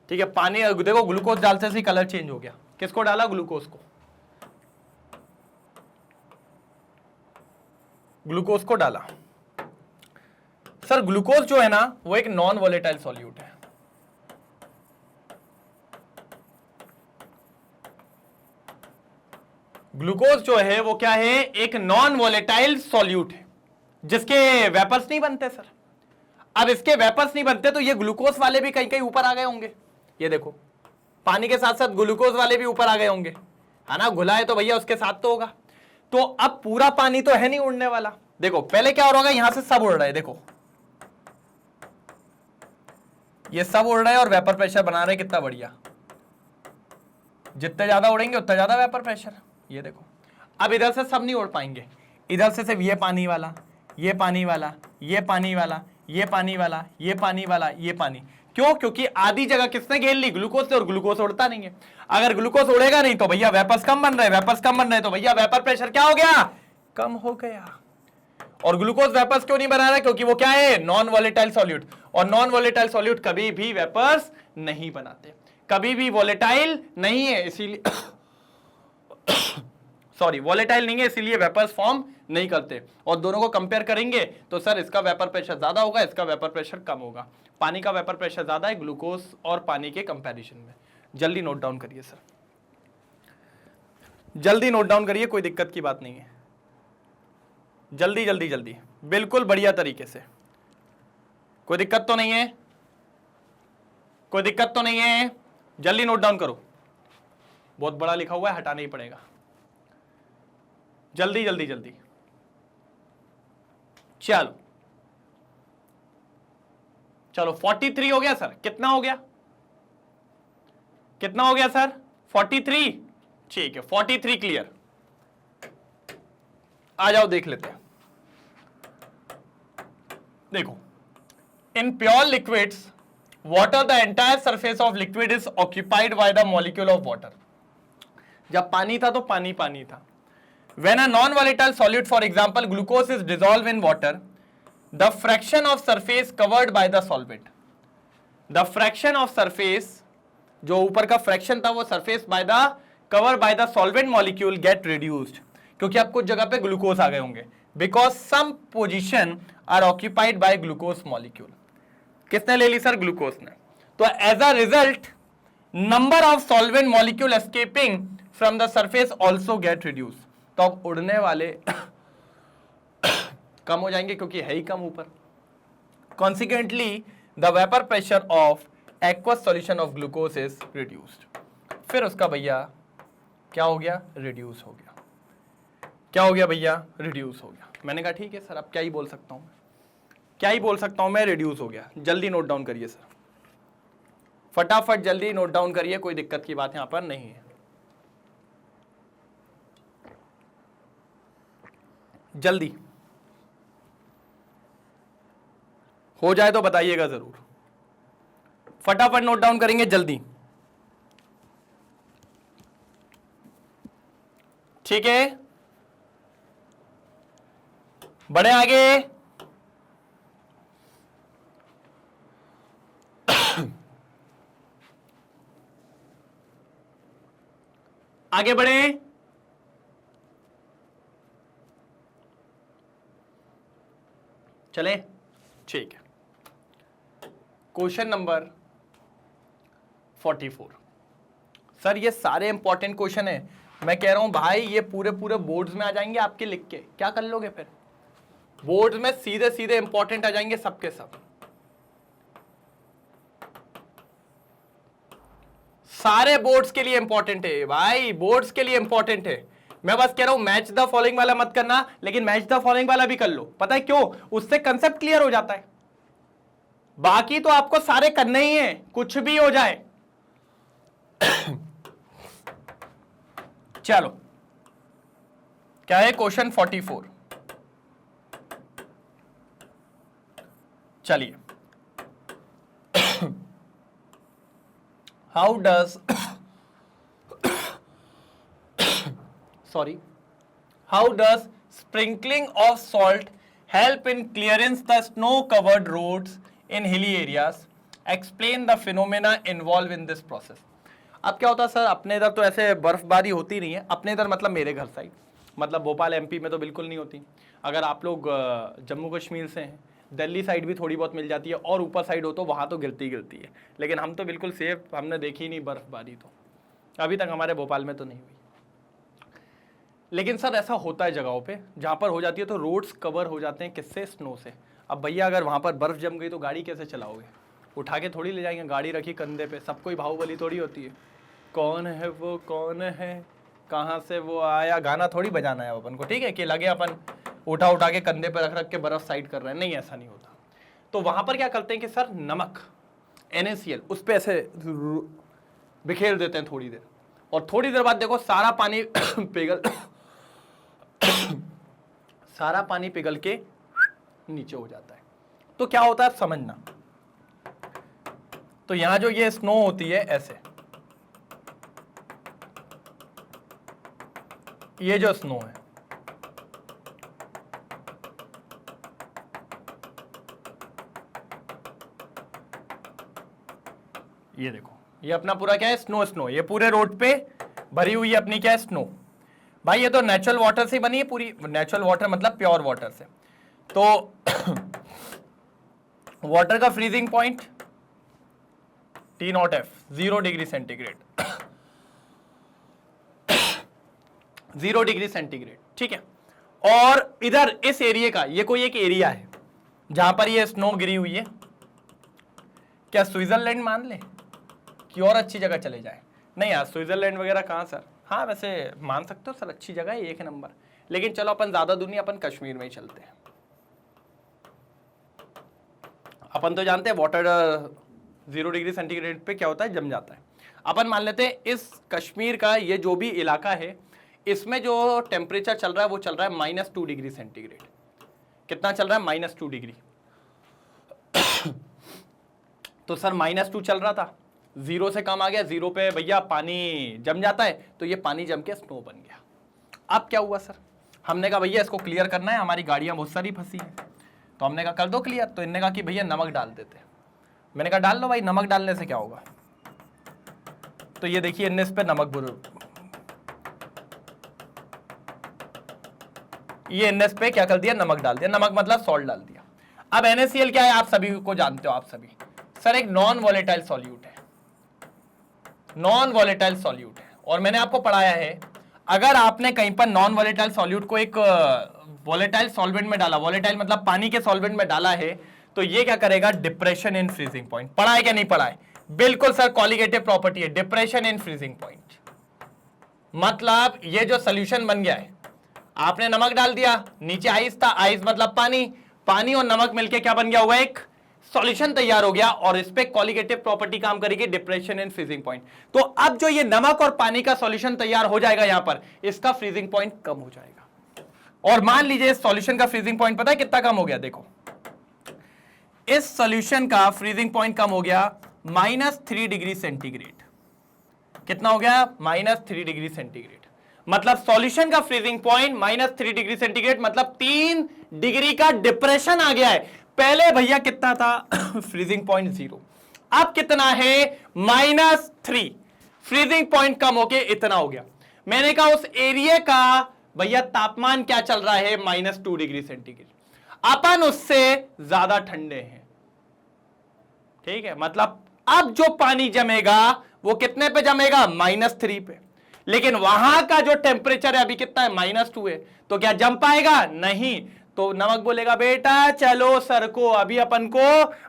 ठीक है, पानी देखो ग्लूकोज डालते से कलर चेंज हो गया, किसको डाला, ग्लूकोज को, ग्लूकोज को डाला। सर ग्लूकोज जो है ना वो एक नॉन वोलेटाइल सॉल्यूट है, ग्लूकोज जो है वो क्या है, एक नॉन वोलेटाइल सॉल्यूट है जिसके वेपर्स नहीं बनते सर। अब इसके वेपर्स नहीं बनते तो ये ग्लूकोज वाले भी कहीं कहीं ऊपर आ गए होंगे, ये देखो पानी के साथ साथ ग्लूकोज वाले भी ऊपर आ गए होंगे, है ना, घुला है तो भैया उसके साथ तो होगा। तो अब पूरा पानी तो है नहीं उड़ने वाला, देखो पहले क्या हो रहा होगा, यहां से सब उड़ रहा है, देखो ये सब उड़ रहा है और वेपर प्रेशर बना रहे, कितना बढ़िया, जितने ज्यादा उड़ेंगे उतना ज्यादा वेपर प्रेशर, ये देखो। अब इधर से सब नहीं उड़ पाएंगे, इधर से सिर्फ ये पानी वाला, ये पानी वाला, ये पानी वाला, ये पानी वाला, ये पानी वाला, ये पानी, क्यों, क्योंकि आधी जगह किसने घेर ली, ग्लूकोज से, और ग्लूकोज उड़ता नहीं है। अगर ग्लूकोज उड़ेगा नहीं तो भैया वेपर्स कम बन रहे, वेपर्स कम बन रहे तो भैया वेपर प्रेशर क्या हो गया, कम हो गया। और ग्लूकोज वेपर्स क्यों नहीं बना रहा है, क्योंकि वो क्या है, नॉन वोलेटाइल सॉल्यूट, और नॉन वोलेटाइल सॉल्यूट कभी भी वेपर्स नहीं बनाते, कभी भी वोलेटाइल नहीं है, इसीलिए सॉरी वोलेटाइल नहीं है, इसीलिए वेपर्स फॉर्म नहीं करते। और दोनों को कंपेयर करेंगे तो सर इसका वेपर प्रेशर ज्यादा होगा, इसका वेपर प्रेशर कम होगा, पानी का वेपर प्रेशर ज्यादा है ग्लूकोज और पानी के कंपैरिजन में। जल्दी नोट डाउन करिए सर, जल्दी नोट डाउन करिए, कोई दिक्कत की बात नहीं है, जल्दी जल्दी जल्दी, बिल्कुल बढ़िया तरीके से, कोई दिक्कत तो नहीं है, कोई दिक्कत तो नहीं है, जल्दी नोट डाउन करो, बहुत बड़ा लिखा हुआ है, हटाना ही पड़ेगा, जल्दी जल्दी जल्दी। चलो चलो 43 हो गया सर, कितना हो गया, कितना हो गया सर, 43, ठीक है 43 क्लियर। आ जाओ देख लेते हैं, देखो in pure liquids water the entire surface of liquid is occupied by the molecule of water. जब पानी था तो पानी पानी था। When a non-volatile solute, for example glucose, is dissolved in water, the fraction of surface covered by the solvent, the fraction of surface, जो ऊपर का fraction था वो surface by the cover by the solvent molecule get reduced, क्योंकि आप कुछ जगह पे ग्लूकोज आ गए होंगे, because some position are occupied by glucose molecule। किसने ले ली सर, ग्लूकोज ने। तो as a result number of solvent molecule escaping from the surface also get reduced। तो अब उड़ने वाले कम हो जाएंगे क्योंकि है ही कम ऊपर। Consequently the vapour pressure of aqueous solution of glucose is reduced. फिर उसका भैया क्या हो गया, रिड्यूस हो गया। क्या हो गया भैया, रिड्यूस हो गया। मैंने कहा ठीक है सर, अब क्या ही बोल सकता हूं, क्या ही बोल सकता हूं मैं, रिड्यूस हो गया। जल्दी नोट डाउन करिए सर, फटाफट जल्दी नोट डाउन करिए, कोई दिक्कत की बात यहां पर नहीं है। जल्दी हो जाए तो बताइएगा जरूर, फटाफट नोट डाउन करेंगे जल्दी, ठीक है। बढ़े आगे, आगे बढ़े। चले, ठीक है। Question number 44। सर ये सारे इंपॉर्टेंट क्वेश्चन है, मैं कह रहा हूं भाई ये पूरे पूरे बोर्ड्स में आ जाएंगे आपके लिख के, क्या कर लोगे फिर, बोर्ड्स में सीधे सीधे इंपॉर्टेंट आ जाएंगे सबके सब। सारे बोर्ड्स के लिए इंपॉर्टेंट है भाई, बोर्ड्स के लिए इंपॉर्टेंट है। मैं बस कह रहा हूं मैच द फॉलोइंग वाला मत करना, लेकिन मैच द फॉलोइंग वाला भी कर लो। पता है क्यों, उससे कंसेप्ट क्लियर हो जाता है। बाकी तो आपको सारे करने ही है, कुछ भी हो जाए। चलो क्या है क्वेश्चन 44। चलिए, how does how does sprinkling of salt help in clearance the snow covered roads in hilly areas? Explain the phenomena involved in this process. अब क्या होता है सर, अपने इधर तो ऐसे बर्फबारी होती नहीं है, अपने इधर मतलब मेरे घर साइड, मतलब भोपाल एमपी में तो बिल्कुल नहीं होती। अगर आप लोग जम्मू कश्मीर से हैं, दिल्ली साइड भी थोड़ी बहुत मिल जाती है, और ऊपर साइड हो तो वहाँ तो गिरती है, लेकिन हम तो बिल्कुल सेफ, हमने देखी नहीं बर्फबारी तो अभी तक हमारे भोपाल में तो नहीं हुई। लेकिन सर ऐसा होता है जगहों पे जहाँ पर हो जाती है तो रोड्स कवर हो जाते हैं किससे, स्नो से। अब भैया अगर वहाँ पर बर्फ जम गई तो गाड़ी कैसे चलाओगे, उठा के थोड़ी ले जाएंगे, गाड़ी रखी कंधे पे, सब कोई बाहुबली थोड़ी होती है, कौन है वो कौन है कहाँ से वो आया, गाना थोड़ी बजाना है अपन को, ठीक है, कि लगे अपन उठा के कंधे पे रख के बर्फ साइड कर रहे हैं, नहीं ऐसा नहीं होता। तो वहाँ पर क्या करते हैं कि सर नमक NaCl उस पर ऐसे बिखेर देते हैं थोड़ी देर, और थोड़ी देर बाद देखो सारा पानी सारा पानी पिघल के नीचे हो जाता है। तो क्या होता है समझना, तो यहां जो ये स्नो होती है ऐसे, ये जो स्नो है ये देखो, ये अपना पूरा क्या है, स्नो, ये पूरे रोड पे भरी हुई है अपनी क्या है, स्नो। भाई ये तो नेचुरल वाटर से बनी है पूरी, नेचुरल वाटर मतलब प्योर वाटर से। तो वाटर का freezing point T0F 0 degree centigrade, 0 degree centigrade, ठीक है। और इधर इस एरिया का, ये कोई एक एरिया है जहां पर ये स्नो गिरी हुई है, क्या स्विट्जरलैंड मान ले कि और अच्छी जगह चले जाए? नहीं यार, स्विट्जरलैंड वगैरह कहाँ सर, हाँ वैसे मान सकते हो सर, अच्छी जगह है एक नंबर, लेकिन चलो अपन ज्यादा दूर नहीं, अपन कश्मीर में ही चलते हैं। अपन तो जानते हैं वाटर 0 डिग्री सेंटीग्रेड पे क्या होता है, जम जाता है। अपन मान लेते हैं इस कश्मीर का ये जो भी इलाका है, इसमें जो टेम्परेचर चल रहा है वो चल रहा है -2 डिग्री सेंटीग्रेड। कितना चल रहा है, -2 डिग्री। तो सर -2 चल रहा था, 0 से कम आ गया, 0 पे भैया पानी जम जाता है, तो ये पानी जम के स्नो बन गया। अब क्या हुआ सर, हमने कहा भैया इसको क्लियर करना है, हमारी गाड़ियां बहुत सारी फंसी हैं, तो हमने कहा कर दो क्लियर। तो इन्होंने कहा कि भैया नमक डाल देते। मैंने कहा डाल लो भाई, नमक डालने से क्या होगा। तो ये देखिए इनने इस पे नमक ये इनने इस पे क्या कर दिया, नमक डाल दिया, नमक मतलब सॉल्ट डाल दिया। अब NaCl क्या है, आप सभी को जानते हो, आप सभी सर एक नॉन वॉलेटाइल सॉल्यूट है, नॉन वॉलेटाइल सॉल्यूट है। और मैंने आपको पढ़ाया है, अगर आपने कहीं पर नॉन वॉलेटाइल सॉल्यूट को एक वॉलेटाइल सॉल्वेंट में डाला, वॉलेटाइल मतलब पानी के सॉल्वेंट में डाला है, तो ये क्या करेगा, डिप्रेशन इन फ्रीजिंग पॉइंट। पढ़ा है क्या नहीं पढ़ा है? बिल्कुल सर, कॉलिगेटिव प्रॉपर्टी है, डिप्रेशन इन फ्रीजिंग पॉइंट। मतलब ये जो सोल्यूशन बन गया है, आपने नमक डाल दिया, नीचे आइस था, आइस मतलब पानी, पानी और नमक मिलके क्या बन गया होगा, एक सॉल्यूशन तैयार हो गया, और इस पे कॉलिगेटिव प्रॉपर्टी काम करेगी, डिप्रेशन इन फ्रीजिंग पॉइंट। तो अब जो ये नमक और पानी का सॉल्यूशन तैयार हो जाएगा यहां पर, इसका फ्रीजिंग पॉइंट कम हो जाएगा। और मान लीजिए इस सॉल्यूशन का फ्रीजिंग पॉइंट पता है कितना कम हो गया, देखो इस सॉल्यूशन का फ्रीजिंग पॉइंट कम हो गया -3 डिग्री सेंटीग्रेड। कितना हो गया, -3 डिग्री सेंटीग्रेड। मतलब सॉल्यूशन का फ्रीजिंग पॉइंट -3 डिग्री सेंटीग्रेड, मतलब 3 डिग्री का डिप्रेशन आ गया है। पहले भैया कितना था फ्रीजिंग पॉइंट 0, अब कितना है -3, फ्रीजिंग पॉइंट कम होके इतना हो गया। मैंने कहा उस एरिया का भैया तापमान क्या चल रहा है, -2 डिग्री सेंटीग्रेड, अपन उससे ज्यादा ठंडे हैं, ठीक है। मतलब अब जो पानी जमेगा वो कितने पे जमेगा, -3 पे, लेकिन वहां का जो टेम्परेचर है अभी कितना है, -2 है, तो क्या जम पाएगा, नहीं। तो नमक बोलेगा बेटा चलो सर को अभी अपन को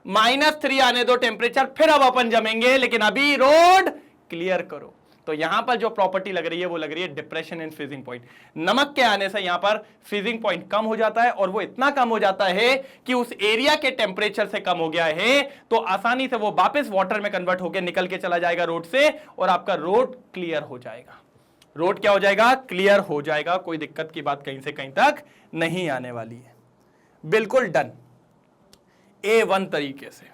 -3 आने दो टेम्परेचर, फिर अब अपन जमेंगे, लेकिन अभी रोड क्लियर करो। तो यहां पर जो प्रॉपर्टी लग रही है वो लग रही है डिप्रेशन इन फ्रीजिंग पॉइंट। नमक के आने से यहां पर फ्रीजिंग पॉइंट कम हो जाता है, और वो इतना कम हो जाता है कि उस एरिया के टेम्परेचर से कम हो गया है, तो आसानी से वो वापस वाटर में कन्वर्ट होकर निकल के चला जाएगा रोड से, और आपका रोड क्लियर हो जाएगा। रोड क्या हो जाएगा, क्लियर हो जाएगा, कोई दिक्कत की बात कहीं से कहीं तक नहीं आने वाली है। बिल्कुल डन, A1 तरीके से।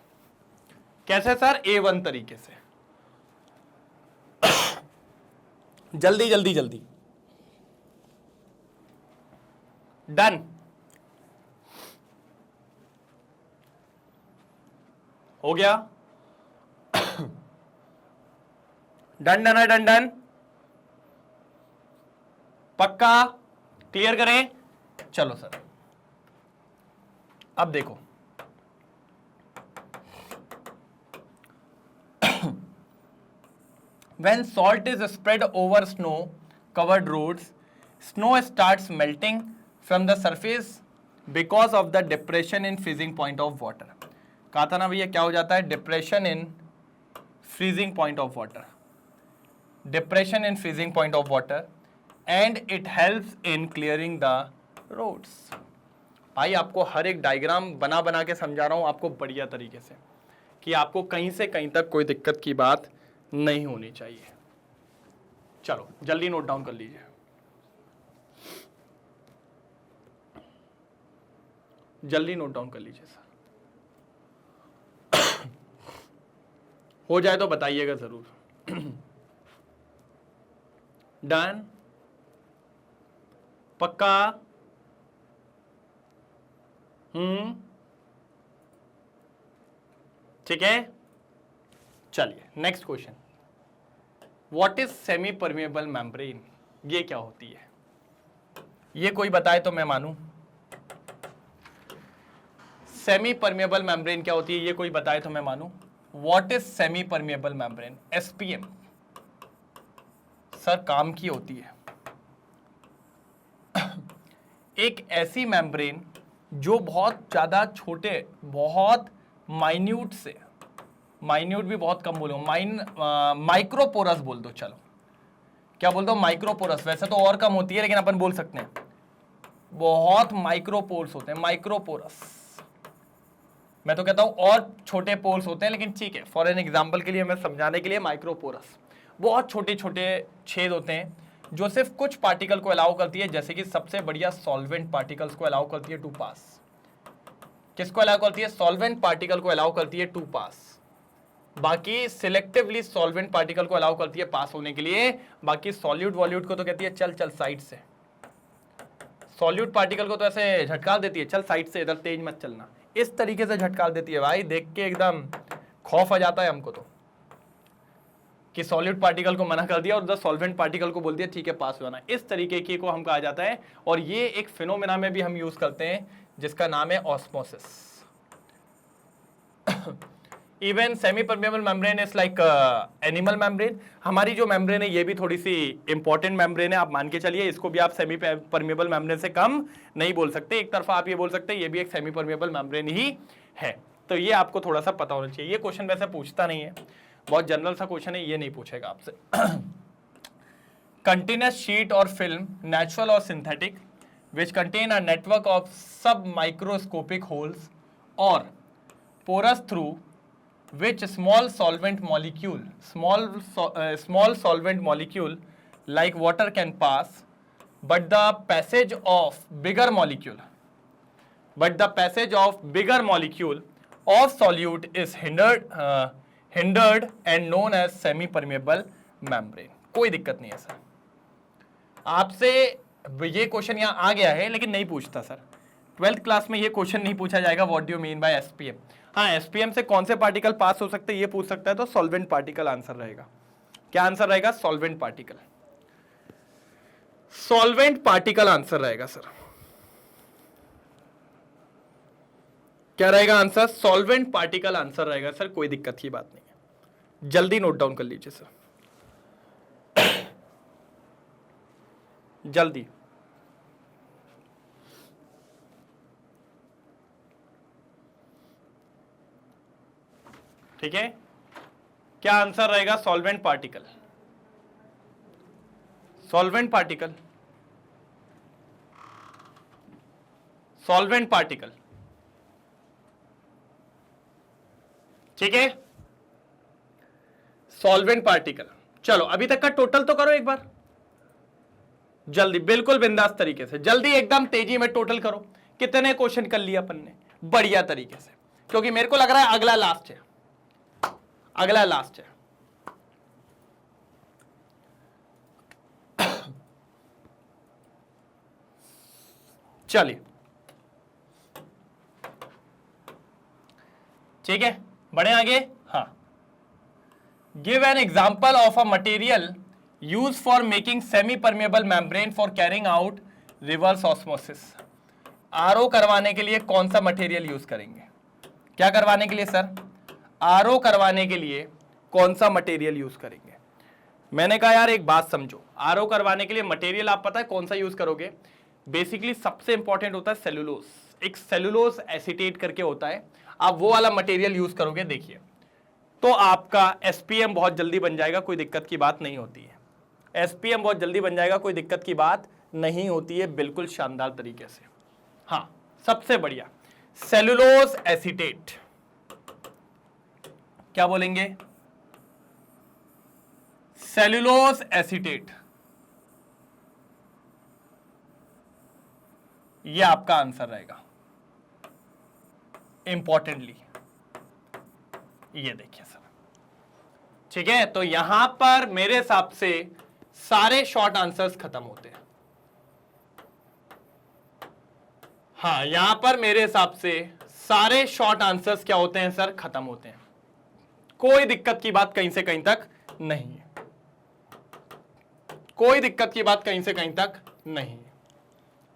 कैसे सर, A1 तरीके से। जल्दी जल्दी जल्दी, डन। हो गया, डन डन है, डन डन, पक्का, क्लियर करें। चलो सर, अब देखो, when salt is spread over snow covered roads, snow starts melting from the surface because of the depression in freezing point of water। कहा था ना भैया, क्या हो जाता है, depression in freezing point of water, depression in freezing point of water, and it helps in clearing the roads. भाई आपको हर एक डायग्राम बना बना के समझा रहा हूं आपको बढ़िया तरीके से, कि आपको कहीं से कहीं तक कोई दिक्कत की बात नहीं होनी चाहिए। चलो जल्दी नोट डाउन कर लीजिए, जल्दी नोट डाउन कर लीजिए सर। हो जाए तो बताइएगा जरूर। डन, पक्का, ठीक है। चलिए next question, what is semi permeable membrane, ये क्या होती है, ये कोई बताए तो मैं मानूं। सेमी परमेबल मेम्ब्रेन क्या होती है, ये कोई बताए तो मैं मानूं। What is semi permeable membrane, SPM sir काम की होती है एक ऐसी मेम्ब्रेन जो बहुत ज्यादा छोटे, बहुत माइन्यूट से, माइन्यूट भी बहुत कम बोलो, माइक्रोपोरस बोल दो, चलो क्या बोल दो, माइक्रोपोरस। वैसे तो और कम होती है लेकिन अपन बोल सकते हैं बहुत माइक्रोपोर्स होते हैं, माइक्रोपोरस। मैं तो कहता हूं और छोटे पोर्स होते हैं, लेकिन ठीक है, फॉर एन एग्जांपल के लिए, मैं समझाने के लिए, माइक्रोपोरस बहुत छोटे छोटे छेद होते हैं जो सिर्फ कुछ पार्टिकल को अलाउ करती है, जैसे कि सबसे बढ़िया सॉल्वेंट पार्टिकल्स को अलाउ करती है टू पास। किसको अलाउ करती है, सॉल्वेंट पार्टिकल को अलाउ करती है टू पास। बाकी सिलेक्टिवली सॉल्वेंट पार्टिकल को अलाउ करती है पास होने के लिए, बाकी सॉल्यूट वॉल्यूट को तो कहती है चल चल साइड से। सॉल्यूट पार्टिकल को तो ऐसे झटका देती है, चल साइड से, इधर तेज मत चलना, इस तरीके से झटका देती है। भाई देख के एकदम खौफ आ जाता है हमको तो, कि सॉलिड पार्टिकल को मना कर दिया और उधर सॉल्वेंट पार्टिकल को बोल दिया ठीक है पास हो जाना। इस तरीके की को हम कहा जाता है, और ये एक फिनोमेना में भी हम यूज करते हैं जिसका नाम है osmosis. Even semi permeable membrane is like animal membrane. हमारी जो मेम्ब्रेन है ये भी थोड़ी सी इंपॉर्टेंट मेम्ब्रेन है, आप मान के चलिए, इसको भी आप सेमी परमेबल मेम्ब्रेन से कम नहीं बोल सकते। एक तरफा आप ये बोल सकते हैं ये भी एक सेमी परमेबल मेम्ब्रेन ही है, तो ये आपको थोड़ा सा पता होना चाहिए। ये क्वेश्चन वैसे पूछता नहीं है, बहुत जनरल सा क्वेश्चन है, ये नहीं पूछेगा आपसे। कंटिन्यूअस शीट और फिल्म, नेचुरल और synthetic, which contain a network of submicroscopic holes और pores through which small solvent molecule like water can pass, but the passage of bigger molecule of solute is hindered and known as semi permeable membrane। कोई दिक्कत नहीं है sir, आपसे ये question यहाँ आ गया है लेकिन नहीं पूछता सर, 12th क्लास में ये क्वेश्चन नहीं पूछा जाएगा what do you mean by SPM. हाँ, एसपीएम से कौन से पार्टिकल पास हो सकते हैं ये पूछ सकता है, तो सॉल्वेंट पार्टिकल आंसर रहेगा। क्या आंसर रहेगा, solvent particle, solvent particle answer रहेगा सर। क्या रहेगा आंसर, सॉल्वेंट पार्टिकल आंसर रहेगा सर, कोई दिक्कत की बात नहीं है। जल्दी नोट डाउन कर लीजिए सर, जल्दी। ठीक है, क्या आंसर रहेगा, solvent particle, solvent particle, solvent particle. ठीक है, सॉल्वेंट पार्टिकल। चलो अभी तक का टोटल तो करो एक बार, जल्दी, बिल्कुल बिंदास तरीके से, जल्दी एकदम तेजी में टोटल करो। कितने क्वेश्चन कर लिए अपन ने? बढ़िया तरीके से, क्योंकि मेरे को लग रहा है अगला लास्ट है, अगला लास्ट है। चलिए ठीक है, बढ़े आगे। हाँ, give an example of a material use for making semi permeable membrane for carrying out reverse osmosis. RO करवाने के लिए कौन सा मटेरियल यूज करेंगे? क्या करवाने के लिए सर? आरओ करवाने के लिए कौन सा मटेरियल यूज करेंगे? मैंने कहा यार एक बात समझो, आरओ करवाने के लिए मटेरियल आप पता है कौन सा यूज करोगे? बेसिकली सबसे इंपॉर्टेंट होता है सेलुलोज, एक सेलुलोज एसीटेट करके होता है, आप वो वाला मटेरियल यूज करोगे, देखिए तो आपका एसपीएम बहुत जल्दी बन जाएगा, कोई दिक्कत की बात नहीं होती है। एसपीएम बहुत जल्दी बन जाएगा, कोई दिक्कत की बात नहीं होती है, बिल्कुल शानदार तरीके से। हाँ, सबसे बढ़िया सेलुलोज एसीटेट, क्या बोलेंगे? सेलुलोज एसीटेट, ये आपका आंसर रहेगा इंपॉर्टेंटली। ये देखिए सर, ठीक है, तो यहां पर मेरे हिसाब से सारे शॉर्ट आंसर्स खत्म होते हैं। हाँ, यहां पर मेरे हिसाब से सारे शॉर्ट आंसर्स क्या होते हैं सर? खत्म होते हैं, कोई दिक्कत की बात कहीं से कहीं तक नहीं है, कोई दिक्कत की बात कहीं से कहीं तक नहीं है।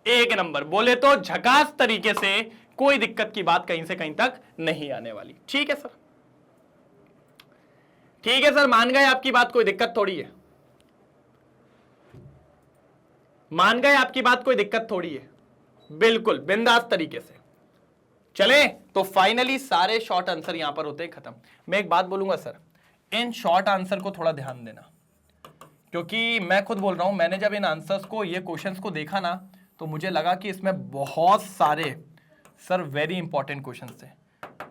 एक नंबर, बोले तो झकास तरीके से, कोई दिक्कत की बात कहीं से कहीं तक नहीं आने वाली। ठीक है सर, ठीक है सर, मान गए आपकी बात, कोई दिक्कत थोड़ी है, मान गए आपकी बात, कोई दिक्कत थोड़ी है, बिल्कुल बिंदास तरीके से चले। तो फाइनली सारे शॉर्ट आंसर यहां पर होते हैं खत्म। मैं एक बात बोलूंगा सर, इन शॉर्ट आंसर को थोड़ा ध्यान देना, क्योंकि मैं खुद बोल रहा हूं, मैंने जब इन आंसर्स को, ये क्वेश्चंस को देखा ना, तो मुझे लगा कि इसमें बहुत सारे सर वेरी इंपॉर्टेंट क्वेश्चंस थे।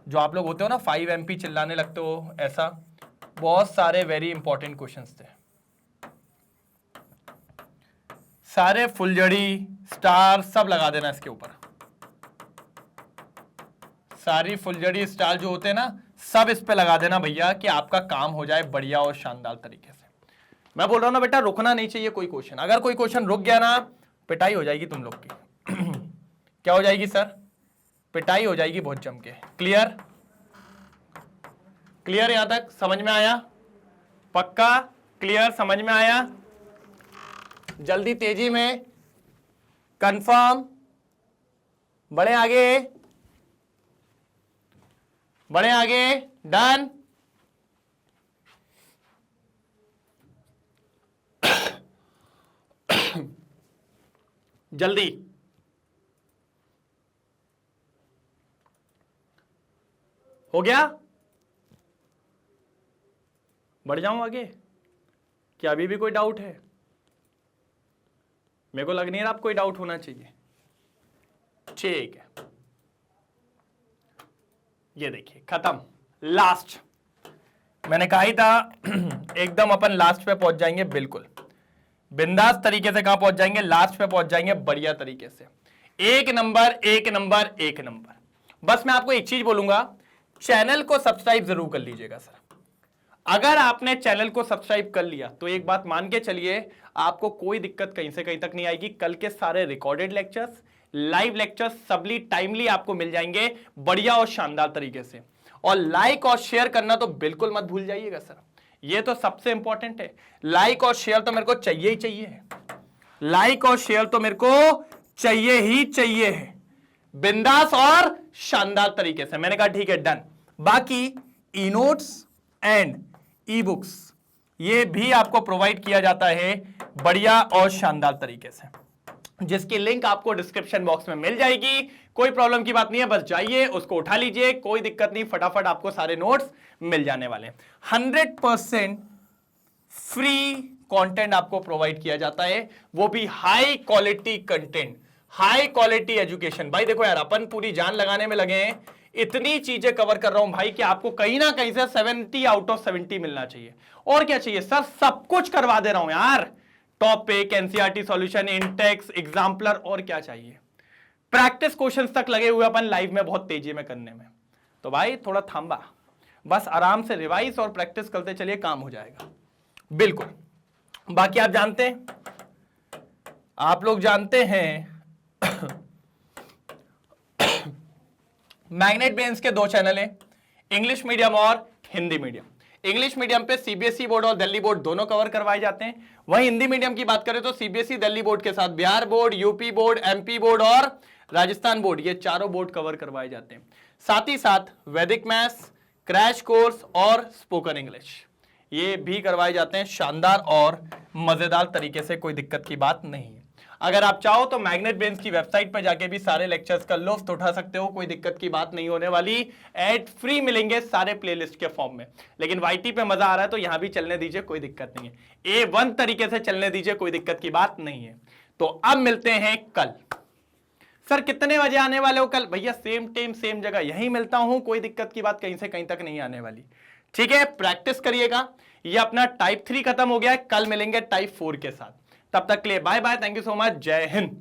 जो आप लोग होते हो ना 5 MP चिल्लाने लगते हो, ऐसा बहुत सारे वेरी इंपॉर्टेंट क्वेश्चंस थे, सारे फुलझड़ी स्टार सब लगा देना इसके ऊपर, सारी फुलझड़ी स्टार जो होते हैं ना, सब इस पे लगा देना भैया, कि आपका काम हो जाए बढ़िया और शानदार तरीके से। मैं बोल रहा हूं ना बेटा, रुकना नहीं चाहिए कोई क्वेश्चन, अगर कोई क्वेश्चन रुक गया ना, पिटाई हो जाएगी तुम लोग की। क्या हो जाएगी सर? पिटाई हो जाएगी बहुत जम के। क्लियर? क्लियर यहां तक समझ में आया? पक्का क्लियर समझ में आया? जल्दी तेजी में कंफर्म, बढ़े आगे, बढ़े आगे, डन। जल्दी, हो गया? बढ़ जाऊं आगे? क्या अभी भी कोई डाउट है? मेरे को लग नहीं रहा आप कोई डाउट होना चाहिए। ठीक है, ये देखिए खत्म, लास्ट। मैंने कहा ही था एकदम अपन लास्ट पे पहुंच जाएंगे, बिल्कुल बिंदास तरीके से। कहां पहुंच जाएंगे? लास्ट पे पहुंच जाएंगे बढ़िया तरीके से। एक नंबर, एक नंबर, एक नंबर। बस मैं आपको एक चीज बोलूंगा, चैनल को सब्सक्राइब जरूर कर लीजिएगा सर। अगर आपने चैनल को सब्सक्राइब कर लिया तो एक बात मान के चलिए, आपको कोई दिक्कत कहीं से कहीं तक नहीं आएगी। कल के सारे रिकॉर्डेड लेक्चर्स, लाइव लेक्चर्स सबली टाइमली आपको मिल जाएंगे बढ़िया और शानदार तरीके से। और लाइक और शेयर करना तो बिल्कुल मत भूल जाइएगा सर, ये तो सबसे इंपॉर्टेंट है। लाइक और शेयर तो मेरे को चाहिए ही चाहिए है, लाइक और शेयर तो मेरे को चाहिए ही चाहिए है, बिंदास और शानदार तरीके से। मैंने कहा ठीक है डन। बाकी e notes and e books ये भी आपको प्रोवाइड किया जाता है बढ़िया और शानदार तरीके से, जिसकी लिंक आपको डिस्क्रिप्शन बॉक्स में मिल जाएगी। कोई प्रॉब्लम की बात नहीं है, बस जाइए उसको उठा लीजिए, कोई दिक्कत नहीं, फटाफट आपको सारे नोट्स मिल जाने वाले हैं। 100% फ्री कंटेंट आपको प्रोवाइड किया जाता है, वो भी high quality content, high quality education. भाई देखो यार, अपन पूरी जान लगाने में लगे हैं, इतनी चीजें कवर कर रहा हूं भाई कि आपको कहीं ना कहीं से 70 आउट ऑफ 70 मिलना चाहिए। और क्या चाहिए सर? सब कुछ करवा दे रहा हूं यार, topic, NCERT solution, Intex, exemplar, और क्या चाहिए? प्रैक्टिस क्वेश्चंस तक लगे हुए अपन लाइव में बहुत तेजी में करने में। तो भाई थोड़ा थांबा, बस आराम से रिवाइज और प्रैक्टिस करते चलिए, काम हो जाएगा बिल्कुल। बाकी आप जानते हैं, आप लोग जानते हैं मैग्नेट ब्रेन्स के 2 चैनल हैं, इंग्लिश मीडियम और हिंदी मीडियम। इंग्लिश मीडियम पे सीबीएसई बोर्ड और दिल्ली बोर्ड दोनों कवर करवाए जाते हैं। वहीं हिंदी मीडियम की बात करें तो सीबीएसई दिल्ली बोर्ड के साथ Bihar board, UP board, MP board और राजस्थान बोर्ड, ये चारों बोर्ड कवर करवाए जाते हैं। साथ ही साथ वैदिक मैथ्स, क्रैश कोर्स और स्पोकन इंग्लिश, ये भी करवाए जाते हैं शानदार और मजेदार तरीके से, कोई दिक्कत की बात नहीं है। अगर आप चाहो तो मैग्नेट ब्रेन्स की वेबसाइट पर जाके भी सारे लेक्चर्स का लुत्फ उठा सकते हो, कोई दिक्कत की बात नहीं होने वाली। एड फ्री मिलेंगे सारे प्लेलिस्ट के फॉर्म में, लेकिन वाईटी पे मजा आ रहा है तो यहां भी चलने दीजिए, कोई दिक्कत नहीं है। A1 तरीके से चलने दीजिए, कोई दिक्कत की बात नहीं है। तो अब मिलते हैं कल। सर कितने बजे आने वाले हो कल? भैया सेम टाइम सेम जगह यहीं मिलता हूं, कोई दिक्कत की बात कहीं से कहीं तक नहीं आने वाली। ठीक है, प्रैक्टिस करिएगा। ये अपना टाइप 3 खत्म हो गया है, कल मिलेंगे टाइप 4 के साथ। तब तक के लिए bye bye, thank you so much, जय हिंद।